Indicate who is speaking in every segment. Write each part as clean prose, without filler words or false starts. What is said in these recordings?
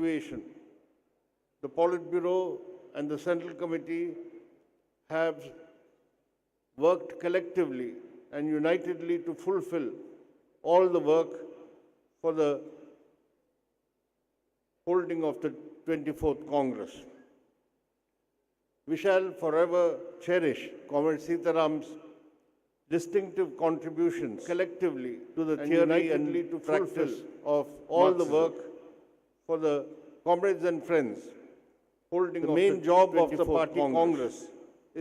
Speaker 1: situation. The Polit Bureau and the Central Committee have worked collectively and unitedly to fulfill all the work for the holding of the 24th Congress. We shall forever cherish Comrade Sitaram's distinctive contributions collectively to the theory and to practice of all the work for the comrades and friends holding the main job of the party Congress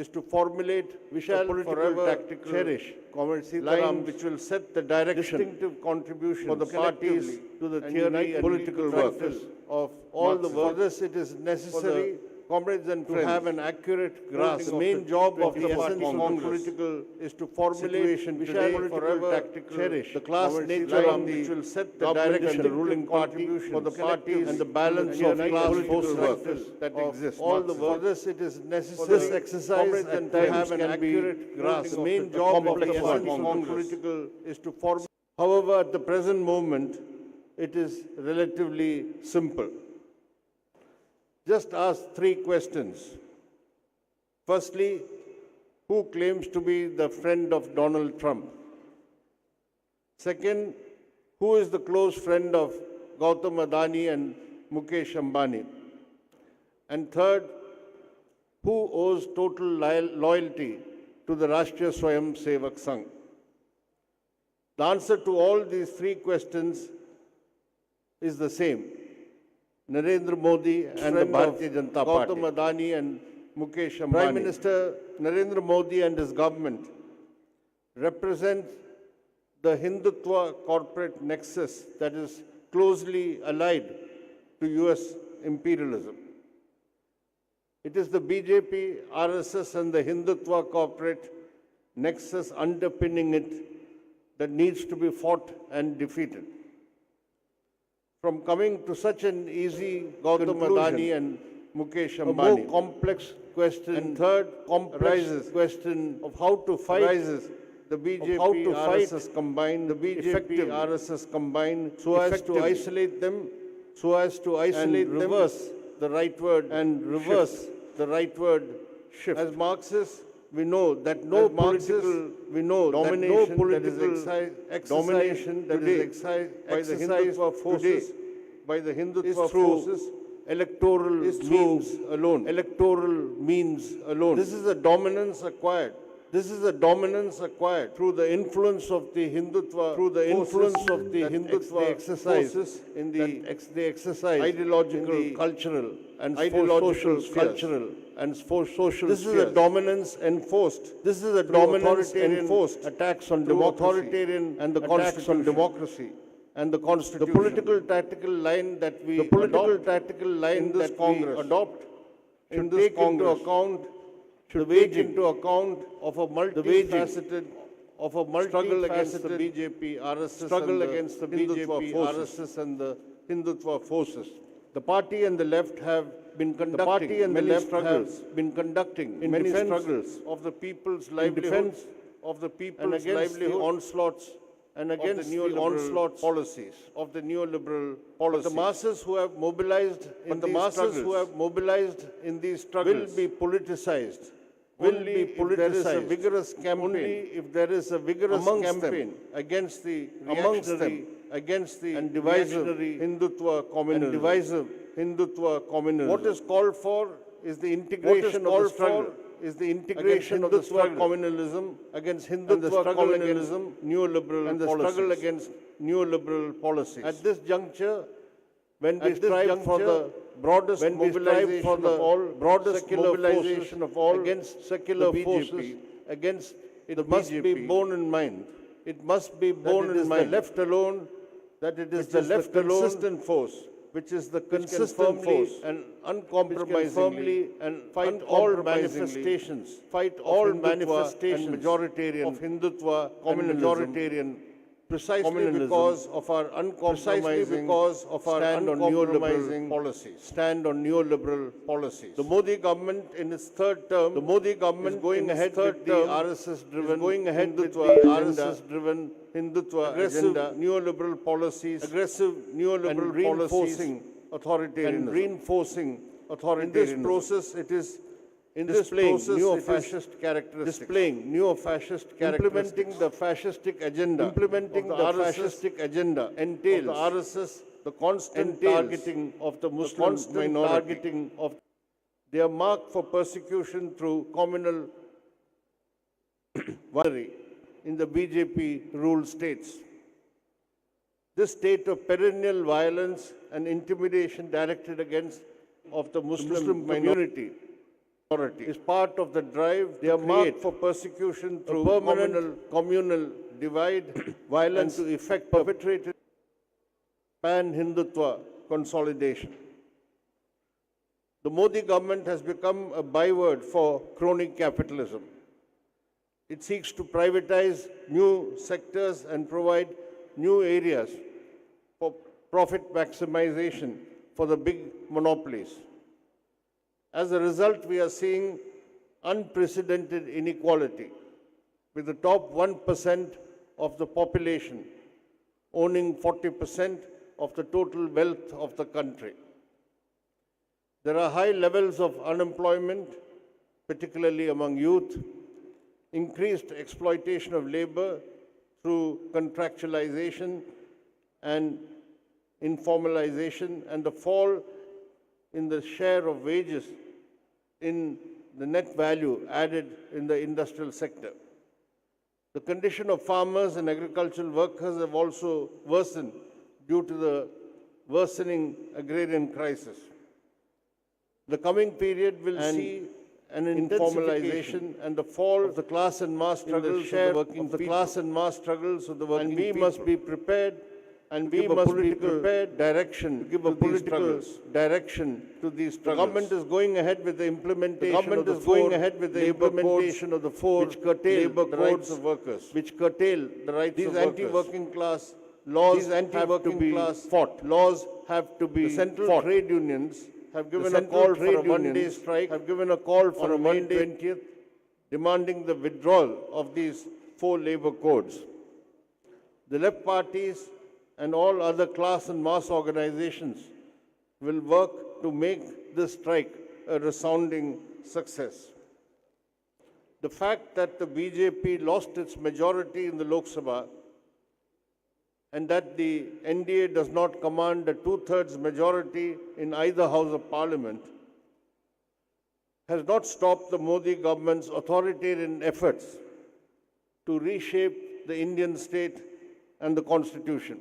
Speaker 1: is to formulate we shall forever tactical cherish Comrade Sitaram which will set the direction distinctive contributions for the parties to the theory and political work of all the work. For this it is necessary comrades and friends, to have an accurate grasp. The main job of the party political is to formulate we shall forever tactical cherish the class nature of which will set the direction the ruling party for the parties and the balance of class forces that exist. All the work. For this it is necessary. This exercise and to have an accurate grasp. The main job of the party political is to formulate. However, at the present moment, it is relatively simple. Just ask three questions. Firstly, who claims to be the friend of Donald Trump? Second, who is the close friend of Gautam Adani and Mukesh Ambani? And third, who owes total loyalty to the Rashtriya Swayam Sevak Sangh? The answer to all these three questions is the same. Narendra Modi and the Bharatiya Janata Party. Gautam Adani and Mukesh Ambani. Prime Minister Narendra Modi and his government represent the Hindutva corporate nexus that is closely allied to US imperialism. It is the BJP, RSS and the Hindutva corporate nexus underpinning it that needs to be fought and defeated. From coming to such an easy Gautam Adani and Mukesh Ambani, a more complex question, and third complex question of how to fight rises the BJP, how to RSS combine the BJP, RSS combine so as to isolate them, and reverse the rightward shift. As Marxists, we know that no political domination that is exercised by the Hindutva forces, electoral means alone. This is a dominance acquired. Through the influence of the Hindutva, forces in the exercise ideological, cultural, and social spheres. This is a dominance enforced. Attacks on democracy and the attacks on democracy and the Constitution. The political tactical line that we adopt should take into account of a multifaceted struggle against the BJP, RSS and the Hindutva forces. The party and the left have been conducting many struggles of the people's livelihoods, and against the onslaughts and against the onslaught policies of the neoliberal policies. The masses who have mobilized in these struggles will be politicized. If there is a vigorous campaign against the reactionary, and divisive Hindutva communalism. What is called for is the integration of the struggle. Communalism against Hindutva communalism, struggle against neoliberal policies. At this juncture, when we strive for the broadest mobilization of all against secular forces, it must be borne in mind. It must be borne in mind that it is the left consistent force, which is the consistent force and uncompromisingly and fight all manifestations and Hindutva communalism, precisely because of our uncompromising stand on neoliberal policies. The Modi government in its third term is going ahead with the RSS-driven Hindutva agenda, neoliberal policies, and reinforcing authoritarianism and reinforcing authoritarianism. In this process, it is displaying neo-fascist characteristics, implementing the fascistic agenda, entails the RSS, the constant targeting of the Muslim minority. They are marked for persecution through communal violence in the BJP-ruled states. This state of perennial violence and intimidation directed against of the Muslim community is part of the drive they are marked for persecution through permanent communal divide, violence and to effect perpetrated pan-Hindutva consolidation. The Modi government has become a byword for crony capitalism. It seeks to privatize new sectors and provide new areas for profit maximization for the big monopolies. As a result, we are seeing unprecedented inequality, with the top 1% of the population owning 40% of the total wealth of the country. There are high levels of unemployment, particularly among youth, increased exploitation of labor through contractualization and informalization, and the fall in the share of wages in the net value added in the industrial sector. The condition of farmers and agricultural workers have also worsened due to the worsening agrarian crisis. The coming period will see an informalization and the fall of the class and mass struggles of the class and mass struggles of the working people. And we must be prepared and we must be prepared direction to these struggles. The government is going ahead with the implementation of the four which curtail the rights of workers. These anti-working class laws have to be fought. Laws have to be fought. The central trade unions have given a call for a one-day strike, have given a call for a May 20th, demanding the withdrawal of these four labor codes. The left parties and all other class and mass organizations will work to make this strike a resounding success. The fact that the BJP lost its majority in the Lok Sabha and that the NDA does not command a two-thirds majority in either House of Parliament has not stopped the Modi government's authoritarian efforts to reshape the Indian state and the Constitution.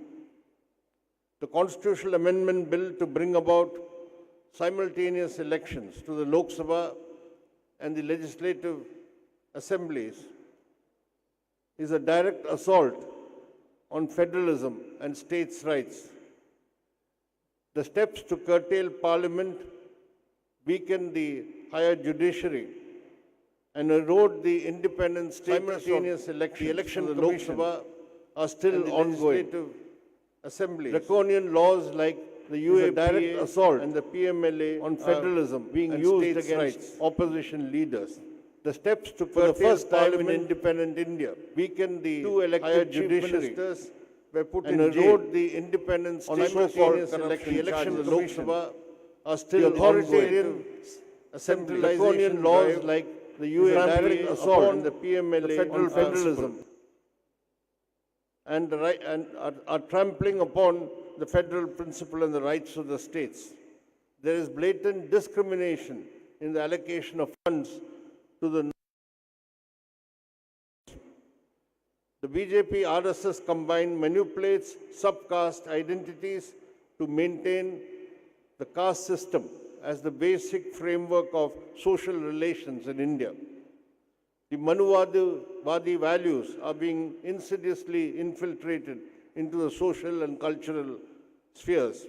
Speaker 1: The Constitutional Amendment Bill to bring about simultaneous elections to the Lok Sabha and the legislative assemblies is a direct assault on federalism and states' rights. The steps to curtail Parliament, weaken the higher judiciary, and erode the independent simultaneous elections, the election to the Lok Sabha are still ongoing. Assembly. Draconian laws like the UAPA direct assault and the PMLA on federalism being used against opposition leaders. The steps to for the first time in independent India weaken the two elected chief ministers were put in jail. Erode the independent simultaneous election to the Lok Sabha are still authoritarian centralization laws like the UAPA assault and the PMLA on federalism and are trampling upon the federal principle and the rights of the states. There is blatant discrimination in the allocation of funds to the BJP RSS combined manipulates subcaste identities to maintain the caste system as the basic framework of social relations in India. The Manuvadi values are being insidiously infiltrated into the social and cultural spheres.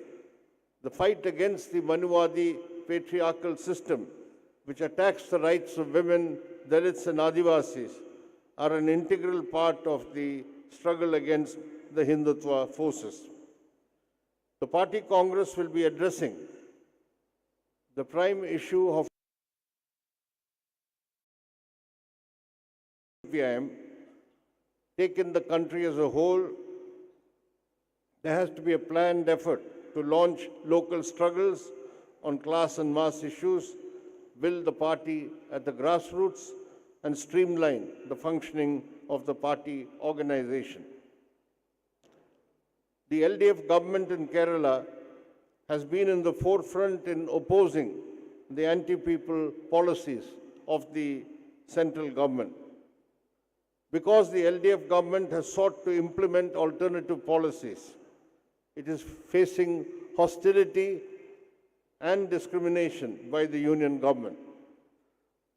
Speaker 1: The fight against the Manuvadi patriarchal system, which attacks the rights of women, Dalits and Adivasis, are an integral part of the struggle against the Hindutva forces. The party Congress will be addressing the prime issue of CPIM, taken the country as a whole. There has to be a planned effort to launch local struggles on class and mass issues, build the party at the grassroots, and streamline the functioning of the party organization. The LDF government in Kerala has been in the forefront in opposing the anti-people policies of the central government. Because the LDF government has sought to implement alternative policies, it is facing hostility and discrimination by the union government.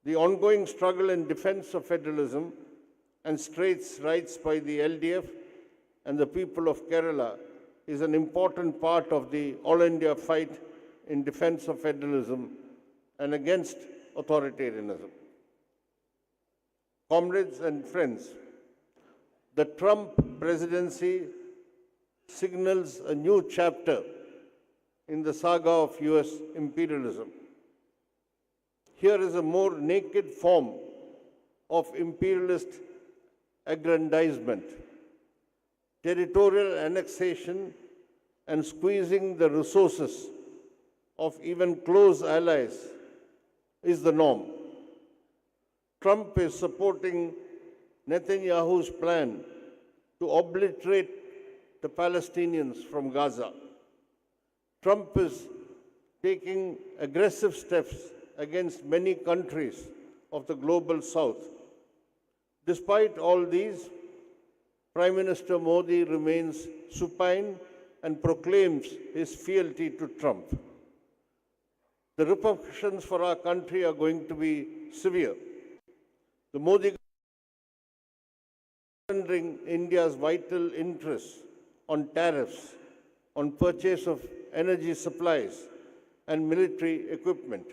Speaker 1: The ongoing struggle in defense of federalism and states' rights by the LDF and the people of Kerala is an important part of the All India fight in defense of federalism and against authoritarianism. Comrades and friends, the Trump presidency signals a new chapter in the saga of US imperialism. Here is a more naked form of imperialist aggrandizement, territorial annexation, and squeezing the resources of even close allies is the norm. Trump is supporting Netanyahu's plan to obliterate the Palestinians from Gaza. Trump is taking aggressive steps against many countries of the global south. Despite all these, Prime Minister Modi remains supine and proclaims his fealty to Trump. The repercussions for our country are going to be severe. The Modi government is surrendering India's vital interests on tariffs, on purchase of energy supplies and military equipment.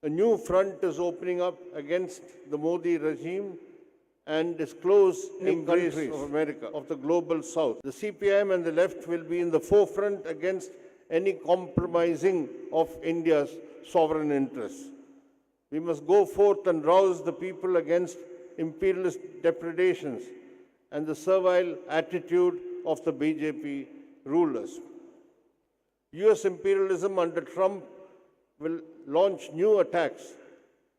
Speaker 1: A new front is opening up against the Modi regime and is close embrace of America, of the global south. The CPIM and the left will be in the forefront against any compromising of India's sovereign interests. We must go forth and rouse the people against imperialist depredations and the servile attitude of the BJP rulers. US imperialism under Trump will launch new attacks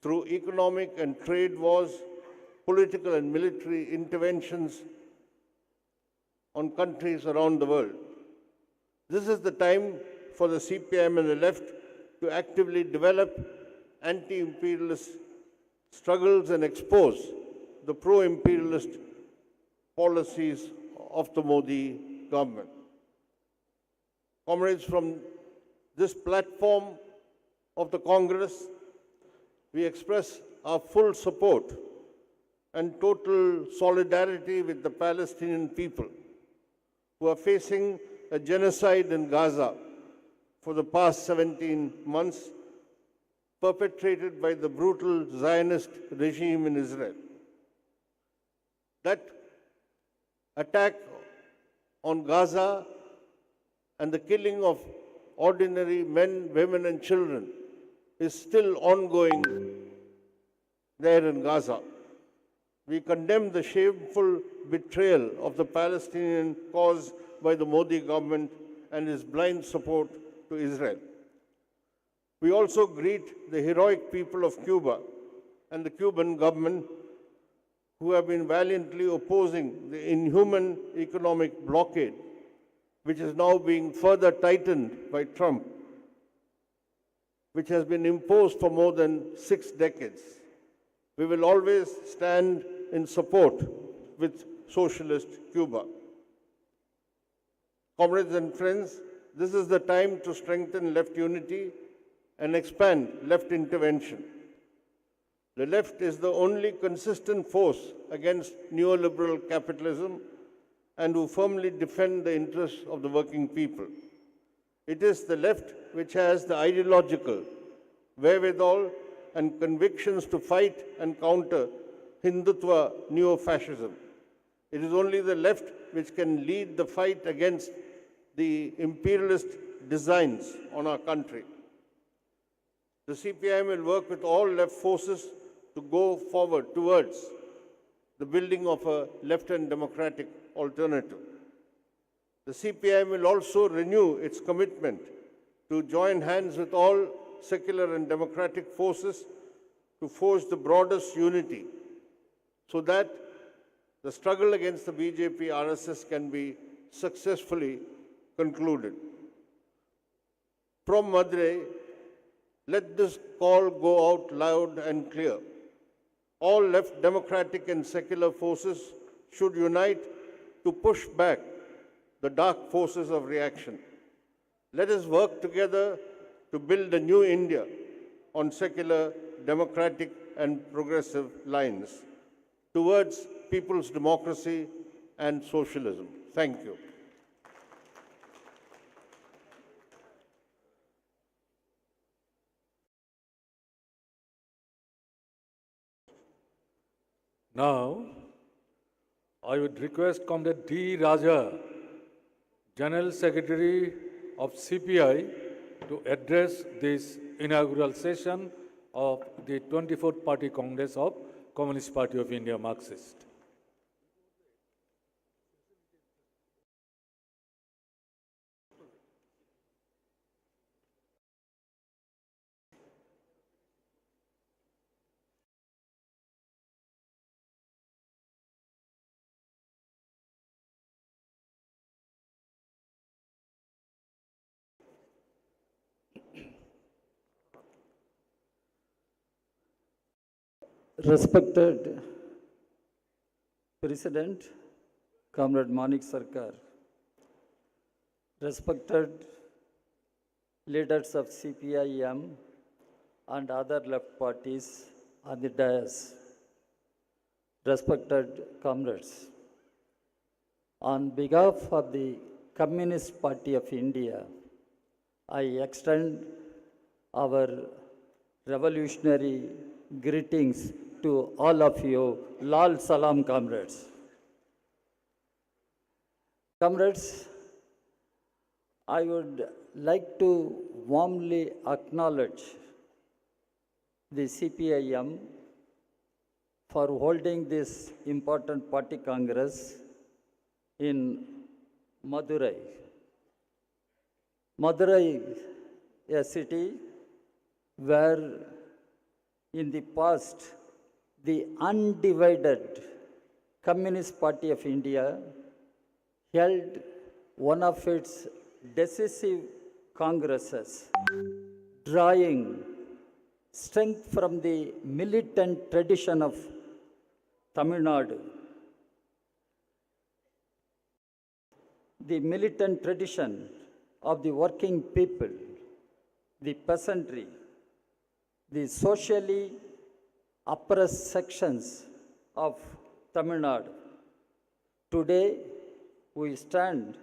Speaker 1: through economic and trade wars, political and military interventions on countries around the world. This is the time for the CPIM and the left to actively develop anti-imperialist struggles and expose the pro-imperialist policies of the Modi government. Comrades, from this platform of the Congress, we express our full support and total solidarity with the Palestinian people who are facing a genocide in Gaza for the past 17 months, perpetrated by the brutal Zionist regime in Israel. That attack on Gaza and the killing of ordinary men, women, and children is still ongoing there in Gaza. We condemn the shameful betrayal of the Palestinian cause by the Modi government and its blind support to Israel. We also greet the heroic people of Cuba and the Cuban government who have been valiantly opposing the inhuman economic blockade, which is now being further tightened by Trump, which has been imposed for more than 6 decades. We will always stand in support with socialist Cuba. Comrades and friends, this is the time to strengthen left unity and expand left intervention. The left is the only consistent force against neoliberal capitalism and who firmly defend the interests of the working people. It is the left which has the ideological wherewithal and convictions to fight and counter Hindutva neo-fascism. It is only the left which can lead the fight against the imperialist designs on our country. The CPIM will work with all left forces to go forward towards the building of a left and democratic alternative. The CPIM will also renew its commitment to join hands with all secular and democratic forces to forge the broadest unity so that the struggle against the BJP RSS can be successfully concluded. From Madurai, let this call go out loud and clear. All left democratic and secular forces should unite to push back the dark forces of reaction. Let us work together to build a new India on secular, democratic, and progressive lines towards people's democracy and socialism. Thank you.
Speaker 2: Now, I would request Comrade D. Raja, General Secretary of CPI, to address this inaugural session of the 24th Party Congress of Communist Party of India, Marxist.
Speaker 3: Respected President, Comrade Manik Sarkar, respected leaders of CPIM and other left parties on the dais, respected comrades, on behalf of the Communist Party of India, I extend our revolutionary greetings to all of you. Lal Salam, comrades. Comrades, I would like to warmly acknowledge the CPIM for holding this important party congress in Madurai. Madurai, a city where in the past the undivided Communist Party of India held one of its decisive congresses, drawing strength from the militant tradition of Tamil Nadu. The militant tradition of the working people, the peasantry, the socially oppressed sections of Tamil Nadu. Today, we stand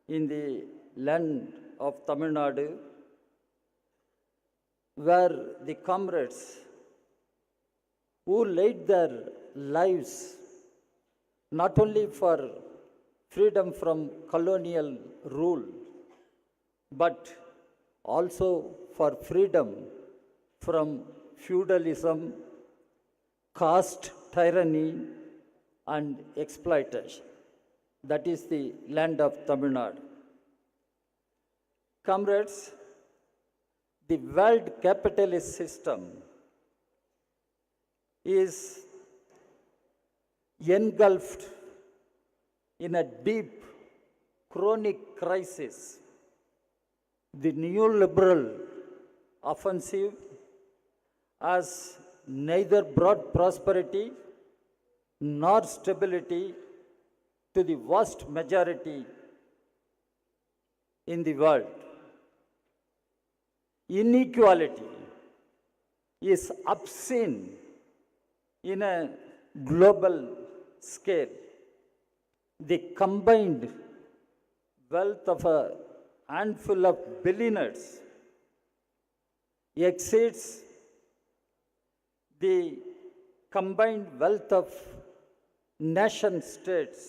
Speaker 3: in the land of Tamil Nadu, where the comrades who laid their lives not only for freedom from colonial rule, but also for freedom from feudalism, caste tyranny, and exploitation. That is the land of Tamil Nadu. Comrades, the world capitalist system is engulfed in a deep, chronic crisis. The neoliberal offensive has neither brought prosperity nor stability to the vast majority in the world. Inequality is obscene in a global scale. The combined wealth of a handful of billionaires exceeds the combined wealth of nation states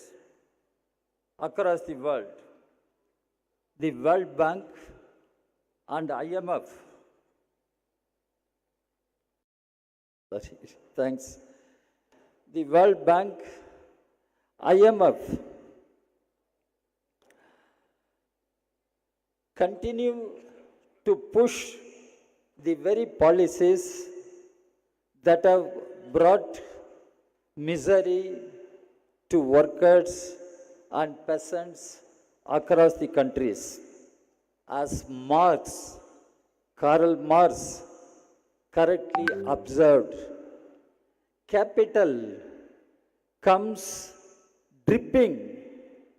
Speaker 3: across the world. The World Bank and IMF, thanks. The World Bank, IMF continue to push the very policies that have brought misery to workers and peasants across the countries. As Karl Marx correctly observed, capital comes dripping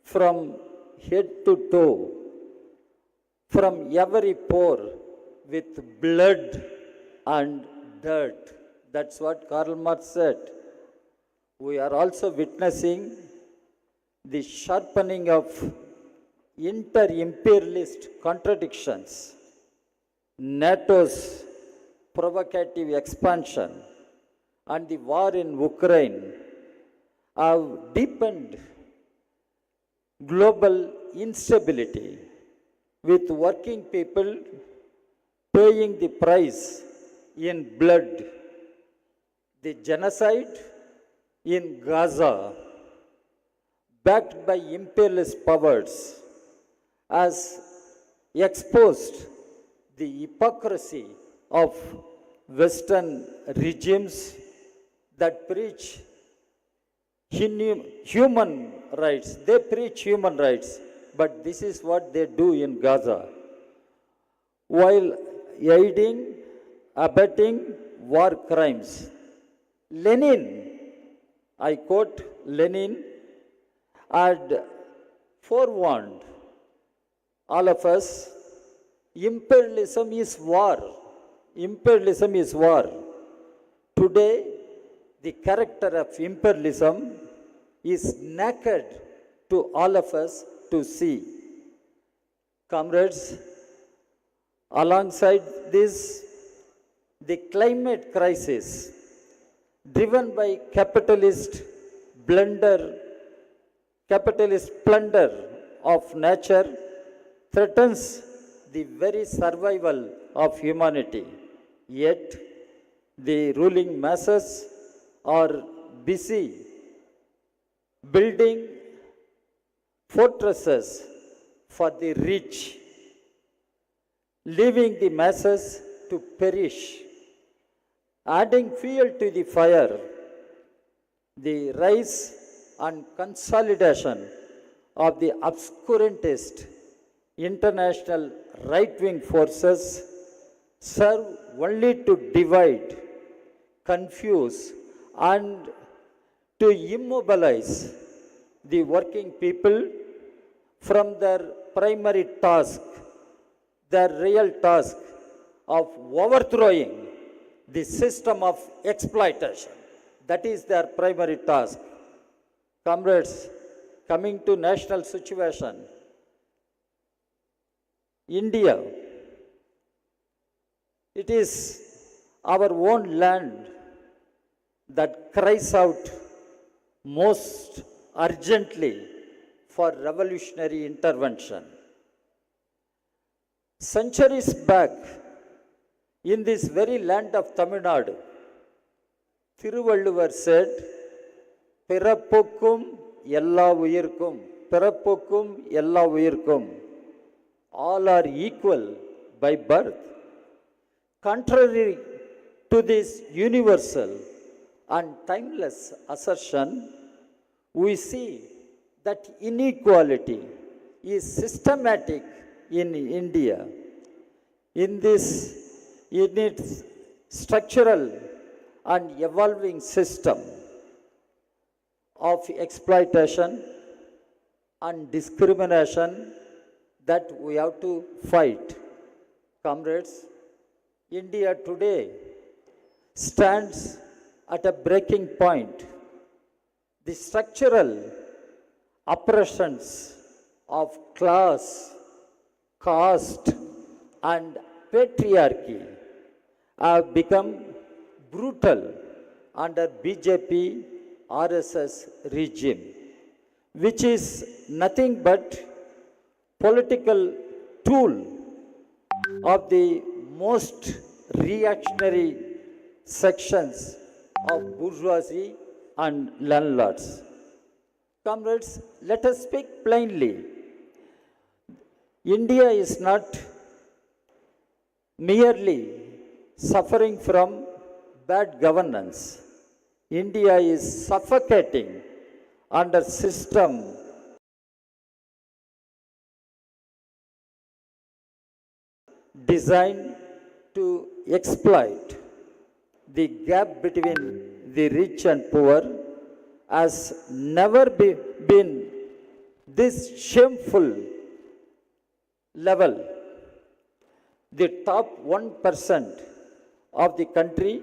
Speaker 3: from head to toe, from every pore with blood and dirt. That's what Karl Marx said. We are also witnessing the sharpening of inter-imperialist contradictions, NATO's provocative expansion, and the war in Ukraine have deepened global instability, with working people paying the price in blood. The genocide in Gaza, backed by imperialist powers, has exposed the hypocrisy of Western regimes that preach human rights. They preach human rights, but this is what they do in Gaza, while aiding, abetting war crimes. Lenin, I quote Lenin, had forewarned all of us, imperialism is war. Imperialism is war. Today, the character of imperialism is naked to all of us to see. Comrades, alongside this, the climate crisis, driven by capitalist plunder of nature, threatens the very survival of humanity. Yet, the ruling masses are busy building fortresses for the rich, leaving the masses to perish. Adding fuel to the fire, the rise and consolidation of the obscurantist international right-wing forces serve only to divide, confuse, and to immobilize the working people from their primary task, their real task of overthrowing the system of exploitation. That is their primary task. Comrades, coming to national situation, India, it is our own land that cries out most urgently for revolutionary intervention. Centuries back, in this very land of Tamil Nadu, Thiruvalluvar said, "Pirapukkum ella uyirkum, pirapukkum ella uyirkum." All are equal by birth. Contrary to this universal and timeless assertion, we see that inequality is systematic in India. In its structural and evolving system of exploitation and discrimination that we have to fight. Comrades, India today stands at a breaking point. The structural oppressions of class, caste, and patriarchy have become brutal under BJP RSS regime, which is nothing but political tool of the most reactionary sections of bourgeoisie and landlords. Comrades, let us speak plainly. India is not merely suffering from bad governance. India is suffocating under system designed to exploit the gap between the rich and poor has never been this shameful level. The top 1% of the country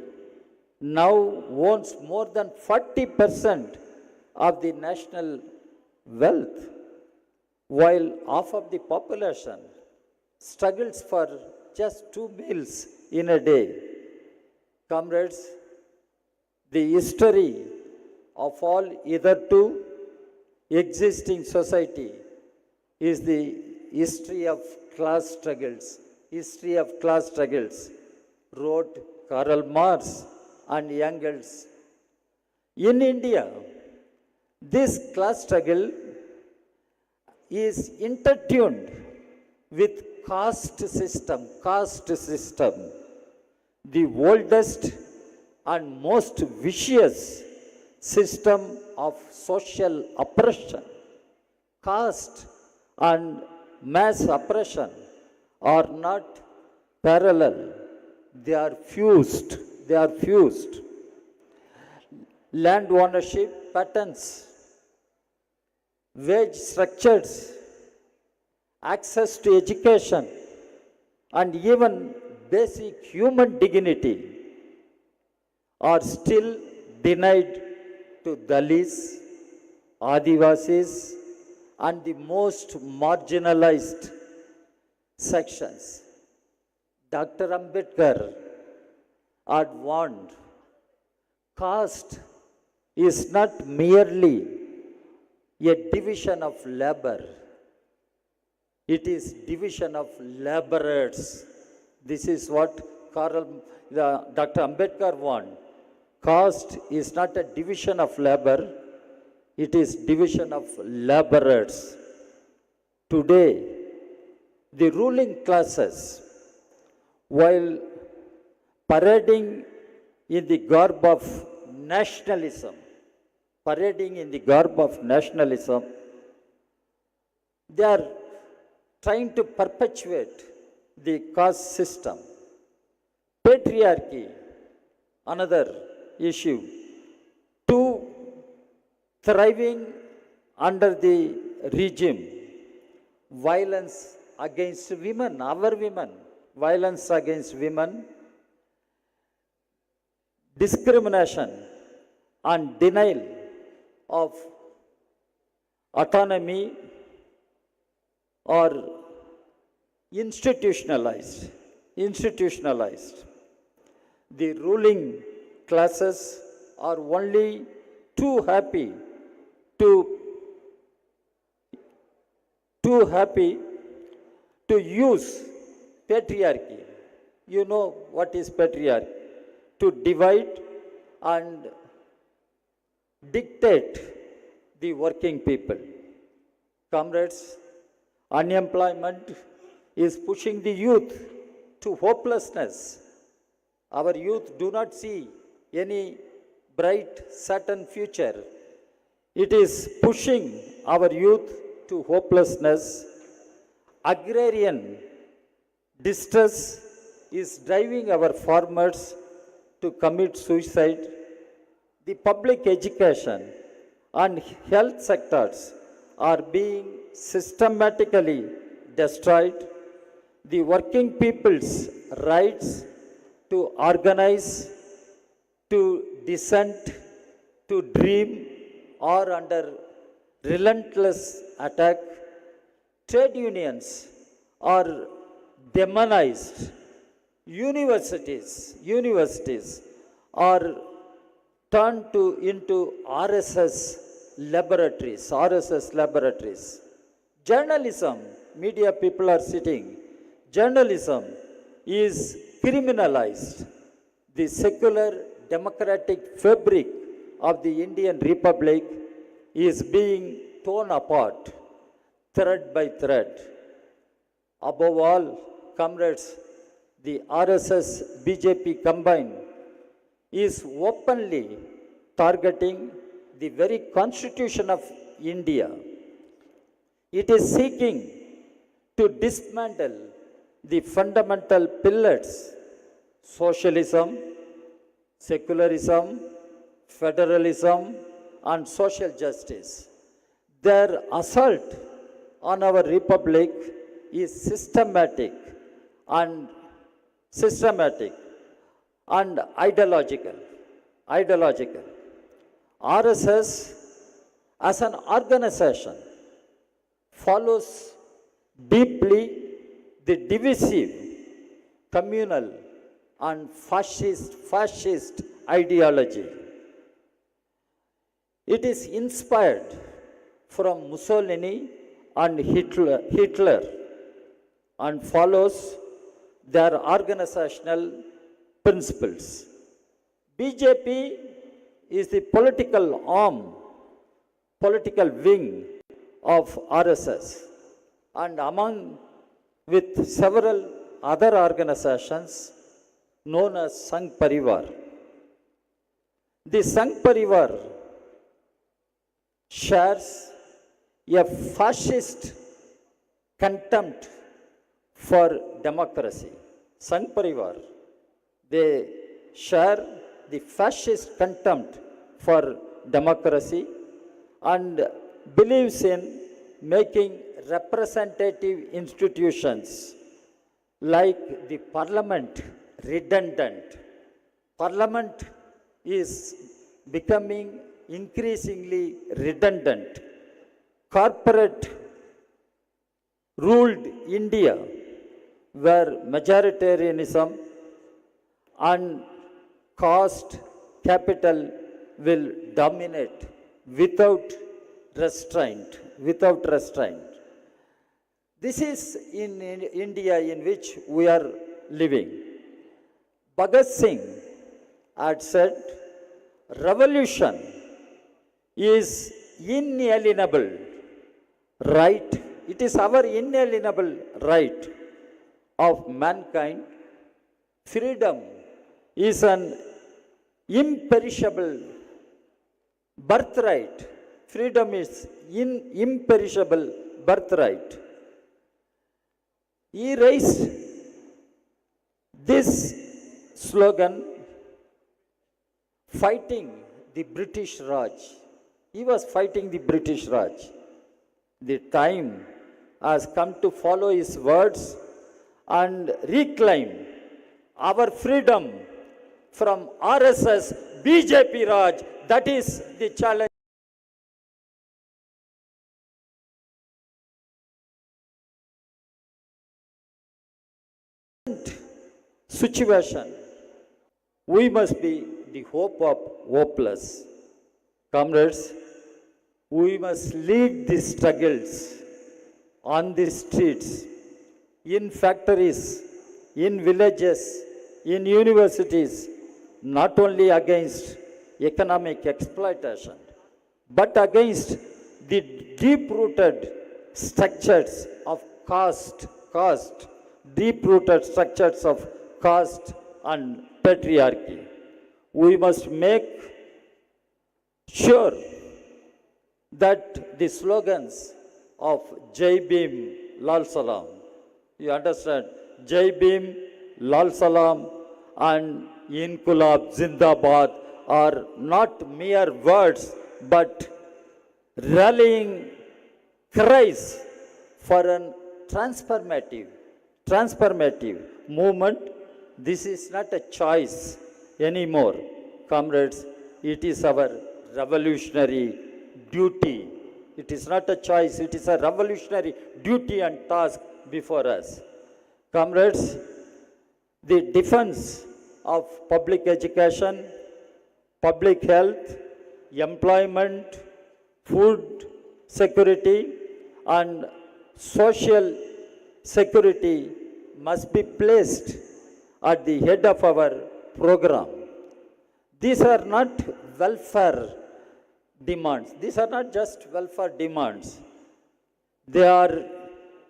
Speaker 3: now owns more than 40% of the national wealth, while half of the population struggles for just 2 meals in a day. Comrades, the history of all hitherto existing society is the history of class struggles. History of class struggles, wrote Karl Marx and Engels. In India, this class struggle is intertwined with caste system, the oldest and most vicious system of social oppression. Caste and mass oppression are not parallel, they are fused. Land ownership patterns, wage structures, access to education, and even basic human dignity are still denied to Dalits, Adivasis, and the most marginalized sections. Dr. Ambedkar had warned, caste is not merely a division of labor, it is division of laborers. This is what Dr. Ambedkar warned. Caste is not a division of labor, it is division of laborers. Today, the ruling classes, while parading in the garb of nationalism, they are trying to perpetuate the caste system. Patriarchy, another issue. Two, thriving under the regime. Violence against women, our women. Violence against women. Discrimination and denial of autonomy or institutionalized. The ruling classes are only too happy to use patriarchy. You know what is patriarchy? To divide and dictate the working people. Comrades, unemployment is pushing the youth to hopelessness. Our youth do not see any bright, certain future. It is pushing our youth to hopelessness. Agrarian distress is driving our farmers to commit suicide. The public education and health sectors are being systematically destroyed. The working people's rights to organize, to dissent, to dream are under relentless attack. Trade unions are demonized. Universities are turned into RSS laboratories. Journalism, media people are sitting. Journalism is criminalized. The secular democratic fabric of the Indian Republic is being torn apart thread by thread. Above all, comrades, the RSS BJP combined is openly targeting the very constitution of India. It is seeking to dismantle the fundamental pillars: socialism, secularism, federalism, and social justice. Their assault on our republic is systematic and ideological. RSS as an organization follows deeply the divisive, communal, and fascist ideology. It is inspired from Mussolini and Hitler and follows their organizational principles. BJP is the political arm, political wing of RSS, and among with several other organizations known as Sangh Parivar. The Sangh Parivar shares a fascist contempt for democracy. Sangh Parivar, they share the fascist contempt for democracy and believes in making representative institutions like the parliament redundant. Parliament is becoming increasingly redundant. Corporate ruled India, where majoritarianism and caste capital will dominate without restraint. This is in India in which we are living. Bhagat Singh had said, revolution is inalienable right. It is our inalienable right of mankind. Freedom is an imperishable birthright. Freedom is imperishable birthright. He raised this slogan fighting the British Raj. He was fighting the British Raj. The time has come to follow his words and reclaim our freedom from RSS BJP Raj. That is the challenge. Situation, we must be the hope of hopeless. Comrades, we must lead the struggles on the streets, in factories, in villages, in universities, not only against economic exploitation, but against the deep-rooted structures of caste, deep-rooted structures of caste and patriarchy. We must make sure that the slogans of Jai Bhim, Lal Salam, you understand, Jai Bhim, Lal Salam and Inqulab Zindabad are not mere words but rallying cries for a transformative movement. This is not a choice anymore, comrades. It is our revolutionary duty. It is not a choice, it is a revolutionary duty and task before us. Comrades, the defense of public education, public health, employment, food security, and social security must be placed at the head of our program. These are not welfare demands. These are not just welfare demands. They are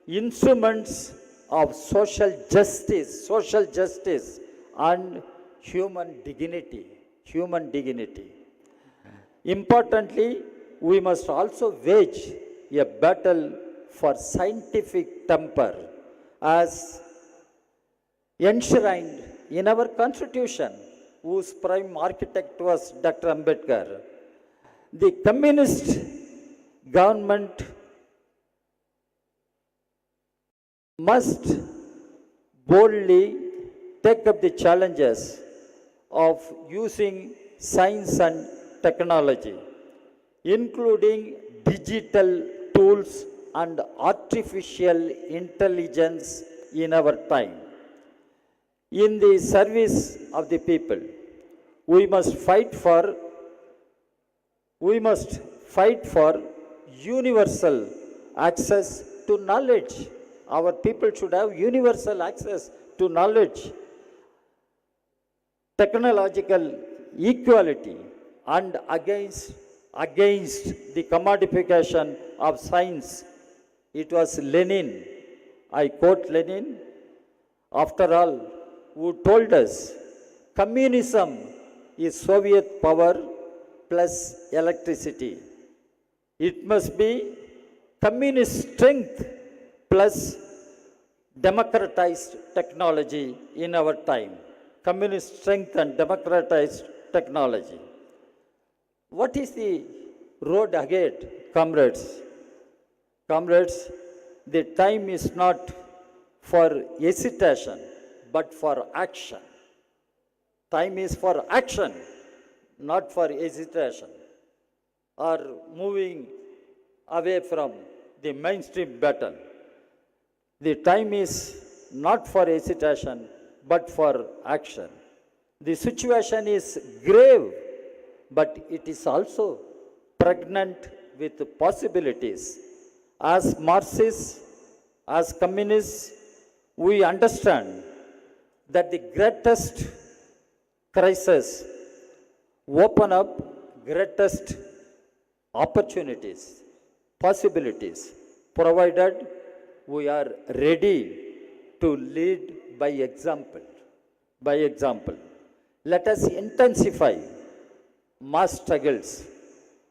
Speaker 3: instruments of social justice and human dignity. Human dignity. Importantly, we must also wage a battle for scientific temper as enshrined in our constitution, whose prime architect was Dr. Ambedkar. The communist government must boldly take up the challenges of using science and technology, including digital tools and artificial intelligence in our time. In the service of the people, we must fight for universal access to knowledge. Our people should have universal access to knowledge, technological equality, and against the commodification of science. It was Lenin, I quote Lenin, after all, who told us communism is Soviet power plus electricity. It must be communist strength plus democratized technology in our time. Communist strength and democratized technology. What is the road ahead, comrades? Comrades, the time is not for hesitation, but for action. Time is for action, not for hesitation or moving away from the mainstream battle. The time is not for hesitation, but for action. The situation is grave, but it is also pregnant with possibilities. As Marxists, as communists, we understand that the greatest crisis open up greatest opportunities, possibilities, provided we are ready to lead by example. By example, let us intensify mass struggles.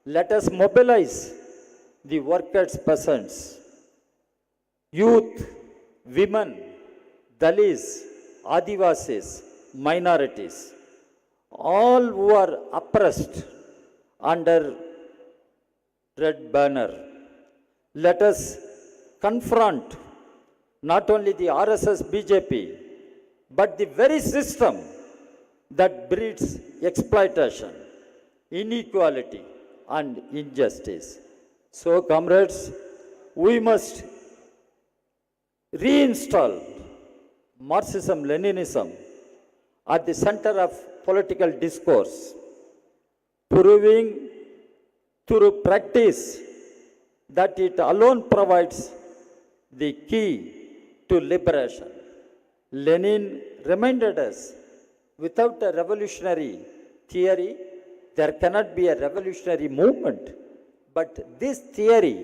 Speaker 3: Let us mobilize the workers' peasants, youth, women, Dalits, Adivasis, minorities, all who are oppressed under red banner. Let us confront not only the RSS BJP, but the very system that breeds exploitation, inequality, and injustice. So, comrades, we must reinstall Marxism-Leninism at the center of political discourse, proving through practice that it alone provides the key to liberation. Lenin reminded us, without a revolutionary theory, there cannot be a revolutionary movement. But this theory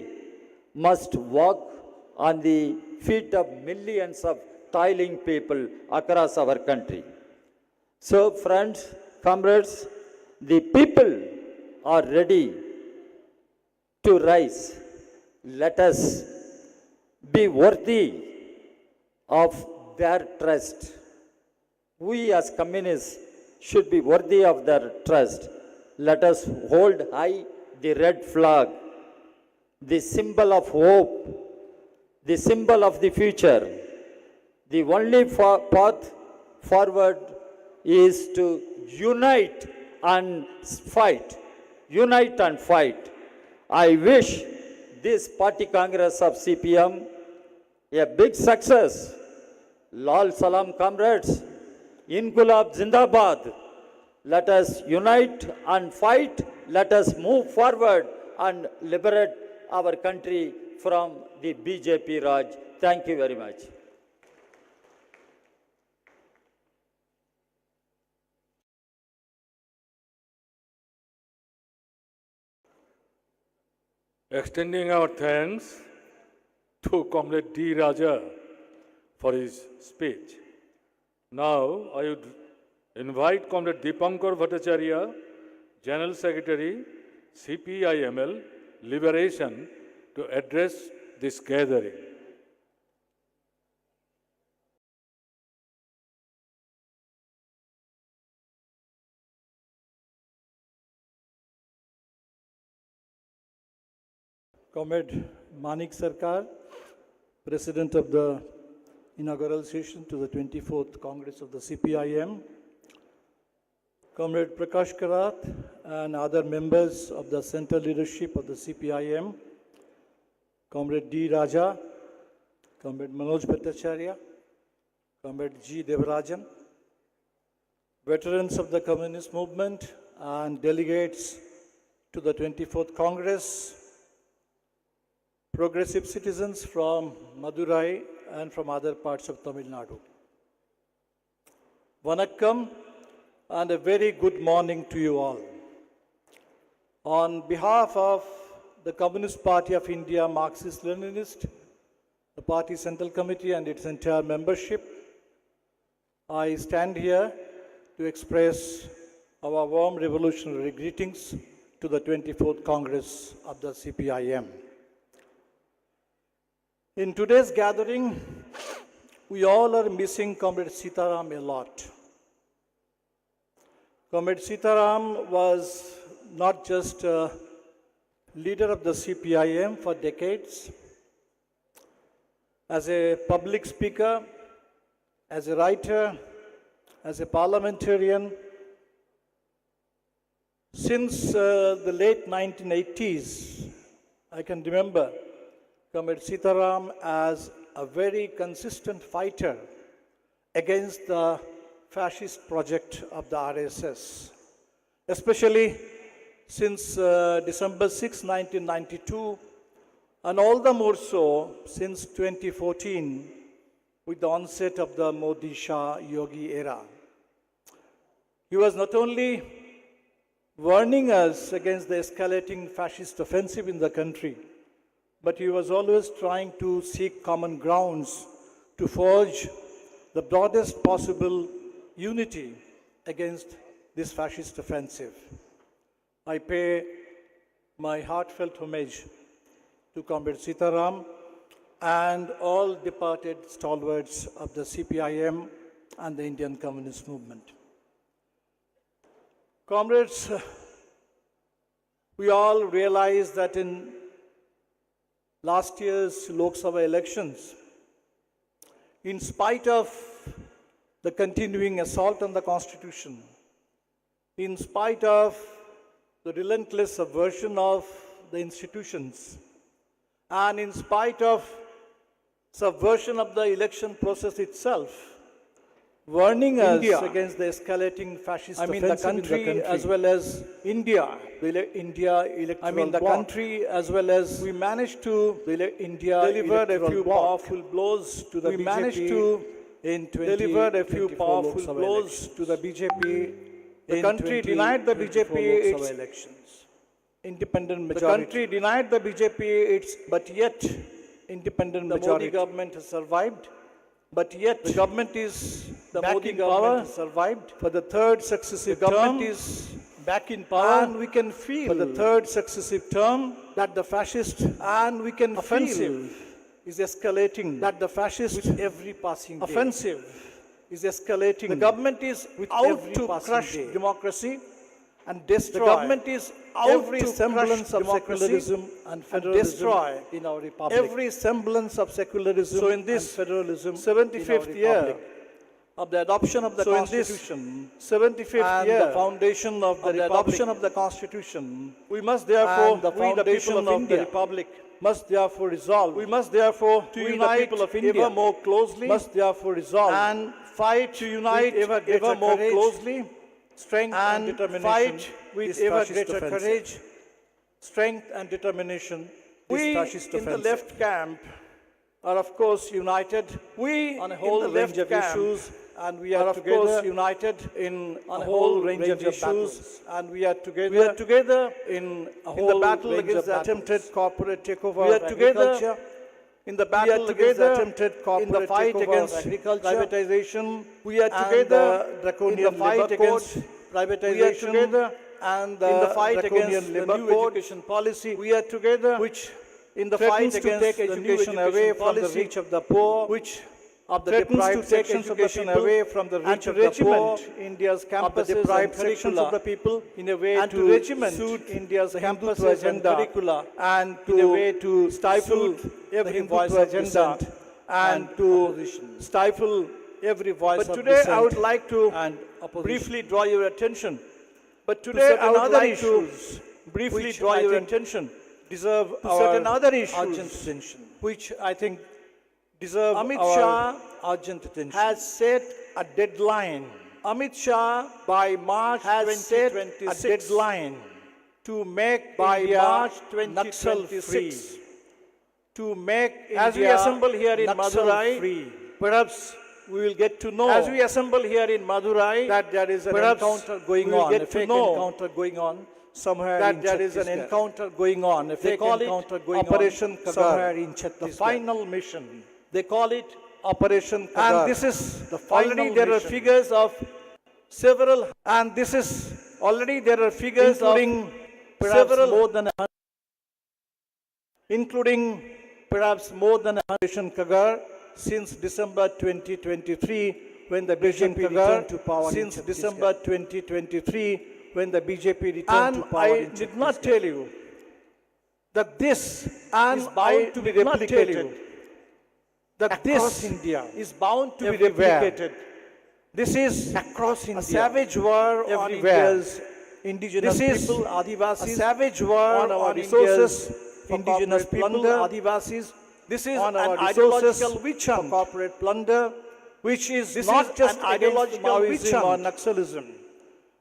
Speaker 3: must walk on the feet of millions of toiling people across our country. So, friends, comrades, the people are ready to rise. Let us be worthy of their trust. We as communists should be worthy of their trust. Let us hold high the red flag, the symbol of hope, the symbol of the future. The only path forward is to unite and fight. Unite and fight. I wish this party congress of CPM a big success. Lal Salam, comrades. Inqulab Zindabad. Let us unite and fight. Let us move forward and liberate our country from the BJP Raj. Thank you very much.
Speaker 2: Extending our thanks to Comrade D. Raja for his speech. Now, I would invite Comrade Dipankar Bhattacharya, General Secretary, CPIML, Liberation, to address this gathering.
Speaker 4: Comrade Manik Sarkar, President of the inaugural session to the 24th Congress of the CPIM, Comrade Prakash Karat and other members of the central leadership of the CPIM, Comrade D. Raja, Comrade Manoj Bhattacharya, Comrade G. Devarajan, veterans of the communist movement and delegates to the 24th Congress, progressive citizens from Madurai and from other parts of Tamil Nadu. Vanakkam and a very good morning to you all. On behalf of the Communist Party of India, Marxist-Leninist, the party Central Committee and its entire membership, I stand here to express our warm revolutionary greetings to the 24th Congress of the CPIM. In today's gathering, we all are missing Comrade Sitaram a lot. Comrade Sitaram was not just a leader of the CPIM for decades. As a public speaker, as a writer, as a parliamentarian, since the late 1980s, I can remember Comrade Sitaram as a very consistent fighter against the fascist project of the RSS, especially since December 6, 1992, and all the more so since 2014 with the onset of the Modi-Shah Yogi era. He was not only warning us against the escalating fascist offensive in the country, but he was always trying to seek common grounds to forge the broadest possible unity against this fascist offensive. I pay my heartfelt homage to Comrade Sitaram and all departed stalwarts of the CPIM and the Indian Communist Movement. Comrades, we all realize that in last year's Lok Sabha elections, in spite of the continuing assault on the Constitution, in spite of the relentless subversion of the institutions, and in spite of subversion of the election process itself, warning us against the escalating fascist offensive in the country as well as India, the India electoral bloc. Country as well as we managed to deliver a few powerful blows to the BJP. We managed to deliver a few powerful blows to the BJP. The country denied the BJP its elections. Independent majority. The country denied the BJP its, but yet independent majority. The Modi government has survived. But yet, the government is back in power, survived for the third successive term. The government is back in power, and we can feel for the third successive term that the fascist and we can offensive is escalating. That the fascist with every passing day. Offensive is escalating. The government is out to crush democracy and destroy. The government is out every to semblance of secularism and federalism destroy in our republic. Every semblance of secularism so in this federalism 75th year of the adoption of the Constitution, 75th year, the foundation of the adoption of the Constitution, we must therefore, we the people of the Republic, must therefore resolve. We must therefore to unite the people of India ever more closely. Must therefore resolve and fight to unite ever more closely. Strength and determination. Fight with ever greater courage, strength and determination. We in the left camp are of course united. We on a whole range of issues, and we are of course united in a whole range of issues, and we are together. We are together in the battle against the attempted corporate takeover of agriculture. in the battle against the
Speaker 1: together
Speaker 4: attempted corporate
Speaker 1: in the fight
Speaker 4: takeover of
Speaker 1: against
Speaker 4: agriculture,
Speaker 1: privatization.
Speaker 4: we are
Speaker 1: and
Speaker 4: together
Speaker 1: the
Speaker 4: draconian
Speaker 1: in the fight
Speaker 4: labor
Speaker 1: against
Speaker 4: code,
Speaker 1: privatization.
Speaker 4: we are together
Speaker 1: and
Speaker 4: in the fight
Speaker 1: draconian
Speaker 4: against the
Speaker 1: labor
Speaker 4: new
Speaker 1: code.
Speaker 4: education policy,
Speaker 1: We are together
Speaker 4: which
Speaker 1: in the
Speaker 4: threatens
Speaker 1: fight
Speaker 4: to
Speaker 1: against
Speaker 4: take
Speaker 1: the new
Speaker 4: education away from the
Speaker 1: policy,
Speaker 4: reach of the poor,
Speaker 1: which
Speaker 4: of the
Speaker 1: threatens
Speaker 4: deprived
Speaker 1: to take
Speaker 4: sections of the
Speaker 1: education
Speaker 4: people,
Speaker 1: away from the
Speaker 4: and
Speaker 1: reach
Speaker 4: to
Speaker 1: of the poor,
Speaker 4: regiment India's
Speaker 1: of the
Speaker 4: campuses
Speaker 1: deprived
Speaker 4: and
Speaker 1: sections
Speaker 4: curricula
Speaker 1: of the people,
Speaker 4: in a way
Speaker 1: and to regiment
Speaker 4: suit
Speaker 1: India's
Speaker 4: the
Speaker 1: campuses
Speaker 4: Hindutva
Speaker 1: and
Speaker 4: agenda,
Speaker 1: curricula, and
Speaker 4: in a
Speaker 1: to
Speaker 4: way to
Speaker 1: stifle
Speaker 4: suit
Speaker 1: every
Speaker 4: the voice
Speaker 1: Hindutva
Speaker 4: of
Speaker 1: agenda,
Speaker 4: dissent
Speaker 1: and
Speaker 4: and
Speaker 1: to
Speaker 4: opposition.
Speaker 1: stifle every voice
Speaker 4: But
Speaker 1: of
Speaker 4: today
Speaker 1: dissent
Speaker 4: I would like to
Speaker 1: and opposition.
Speaker 4: briefly draw your attention
Speaker 1: But
Speaker 4: to
Speaker 1: today
Speaker 4: certain
Speaker 1: I would
Speaker 4: other
Speaker 1: like
Speaker 4: issues
Speaker 1: to briefly
Speaker 4: which
Speaker 1: draw
Speaker 4: I
Speaker 1: your
Speaker 4: think
Speaker 1: attention
Speaker 4: deserve
Speaker 1: to
Speaker 4: our
Speaker 1: certain other
Speaker 4: urgent
Speaker 1: issues
Speaker 4: attention,
Speaker 1: which I think
Speaker 4: deserve
Speaker 1: Amit
Speaker 4: our
Speaker 1: Shah
Speaker 4: urgent attention.
Speaker 1: has set a deadline.
Speaker 4: Amit Shah
Speaker 1: By March
Speaker 4: has set a
Speaker 1: 2026
Speaker 4: deadline
Speaker 1: to make
Speaker 4: by
Speaker 1: India
Speaker 4: March
Speaker 1: Naxal
Speaker 4: 2026
Speaker 1: free.
Speaker 4: to make
Speaker 1: As we
Speaker 4: India
Speaker 1: assemble here in
Speaker 4: Naxal
Speaker 1: Madurai,
Speaker 4: free.
Speaker 1: perhaps
Speaker 4: We will get to know
Speaker 1: as we assemble here in Madurai,
Speaker 4: that there is an
Speaker 1: perhaps
Speaker 4: encounter going
Speaker 1: we will
Speaker 4: on,
Speaker 1: get
Speaker 4: a
Speaker 1: to
Speaker 4: fake
Speaker 1: know
Speaker 4: encounter going on somewhere
Speaker 1: that
Speaker 4: in
Speaker 1: there is an
Speaker 4: Chhattisgarh.
Speaker 1: encounter going on, a
Speaker 4: They
Speaker 1: fake
Speaker 4: call it
Speaker 1: encounter going
Speaker 4: Operation
Speaker 1: on
Speaker 4: Kagar,
Speaker 1: somewhere in
Speaker 4: the
Speaker 1: Chhattisgarh.
Speaker 4: final mission.
Speaker 1: They call it Operation Kagar.
Speaker 4: And this is
Speaker 1: the
Speaker 4: final
Speaker 1: already there are
Speaker 4: mission.
Speaker 1: figures of several, and this is already there are figures
Speaker 4: Including
Speaker 1: of
Speaker 4: perhaps
Speaker 1: several,
Speaker 4: more than
Speaker 1: including perhaps more than Operation Kagar since December 2023 when the BJP returned to power. Since December 2023 when the BJP returned to power. And I did not tell you that this is bound to be replicated. That
Speaker 4: across
Speaker 1: this
Speaker 4: India
Speaker 1: is bound to be
Speaker 4: everywhere.
Speaker 1: replicated. This is
Speaker 4: across India.
Speaker 1: a savage war on
Speaker 4: Everywhere.
Speaker 1: India's indigenous
Speaker 4: This is
Speaker 1: people,
Speaker 4: a
Speaker 1: Adivasis,
Speaker 4: savage war
Speaker 1: on our
Speaker 4: on
Speaker 1: resources,
Speaker 4: India's
Speaker 1: indigenous
Speaker 4: corporate
Speaker 1: people,
Speaker 4: plunder.
Speaker 1: Adivasis.
Speaker 4: This is
Speaker 1: on
Speaker 4: an
Speaker 1: our
Speaker 4: ideological
Speaker 1: resources
Speaker 4: witch
Speaker 1: for
Speaker 4: hunt.
Speaker 1: corporate plunder, which is
Speaker 4: This
Speaker 1: not
Speaker 4: is
Speaker 1: just
Speaker 4: an
Speaker 1: against
Speaker 4: ideological witch
Speaker 1: Maoism or
Speaker 4: hunt,
Speaker 1: Naxalism,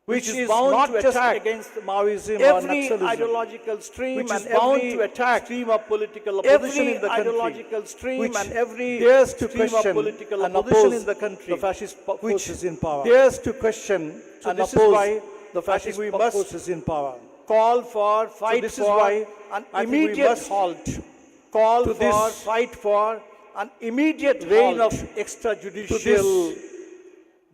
Speaker 1: which is
Speaker 4: bound
Speaker 1: not
Speaker 4: to
Speaker 1: just
Speaker 4: attack
Speaker 1: against Maoism or
Speaker 4: every
Speaker 1: Naxalism,
Speaker 4: ideological stream
Speaker 1: which
Speaker 4: and
Speaker 1: is bound
Speaker 4: every
Speaker 1: to attack
Speaker 4: stream of political opposition
Speaker 1: every
Speaker 4: in the country,
Speaker 1: ideological stream
Speaker 4: which
Speaker 1: and every
Speaker 4: dares to
Speaker 1: stream of
Speaker 4: question
Speaker 1: political
Speaker 4: and
Speaker 1: opposition
Speaker 4: oppose
Speaker 1: in the country,
Speaker 4: the fascist
Speaker 1: which
Speaker 4: forces in power.
Speaker 1: dares to question
Speaker 4: So
Speaker 1: and
Speaker 4: this is
Speaker 1: oppose
Speaker 4: why
Speaker 1: the fascist
Speaker 4: we must
Speaker 1: forces in power. Call for, fight
Speaker 4: this
Speaker 1: for
Speaker 4: is why
Speaker 1: an
Speaker 4: I think we
Speaker 1: immediate
Speaker 4: must
Speaker 1: halt. Call
Speaker 4: to
Speaker 1: for,
Speaker 4: this
Speaker 1: fight for an immediate
Speaker 4: reign
Speaker 1: halt
Speaker 4: of
Speaker 1: to
Speaker 4: extrajudicial
Speaker 1: this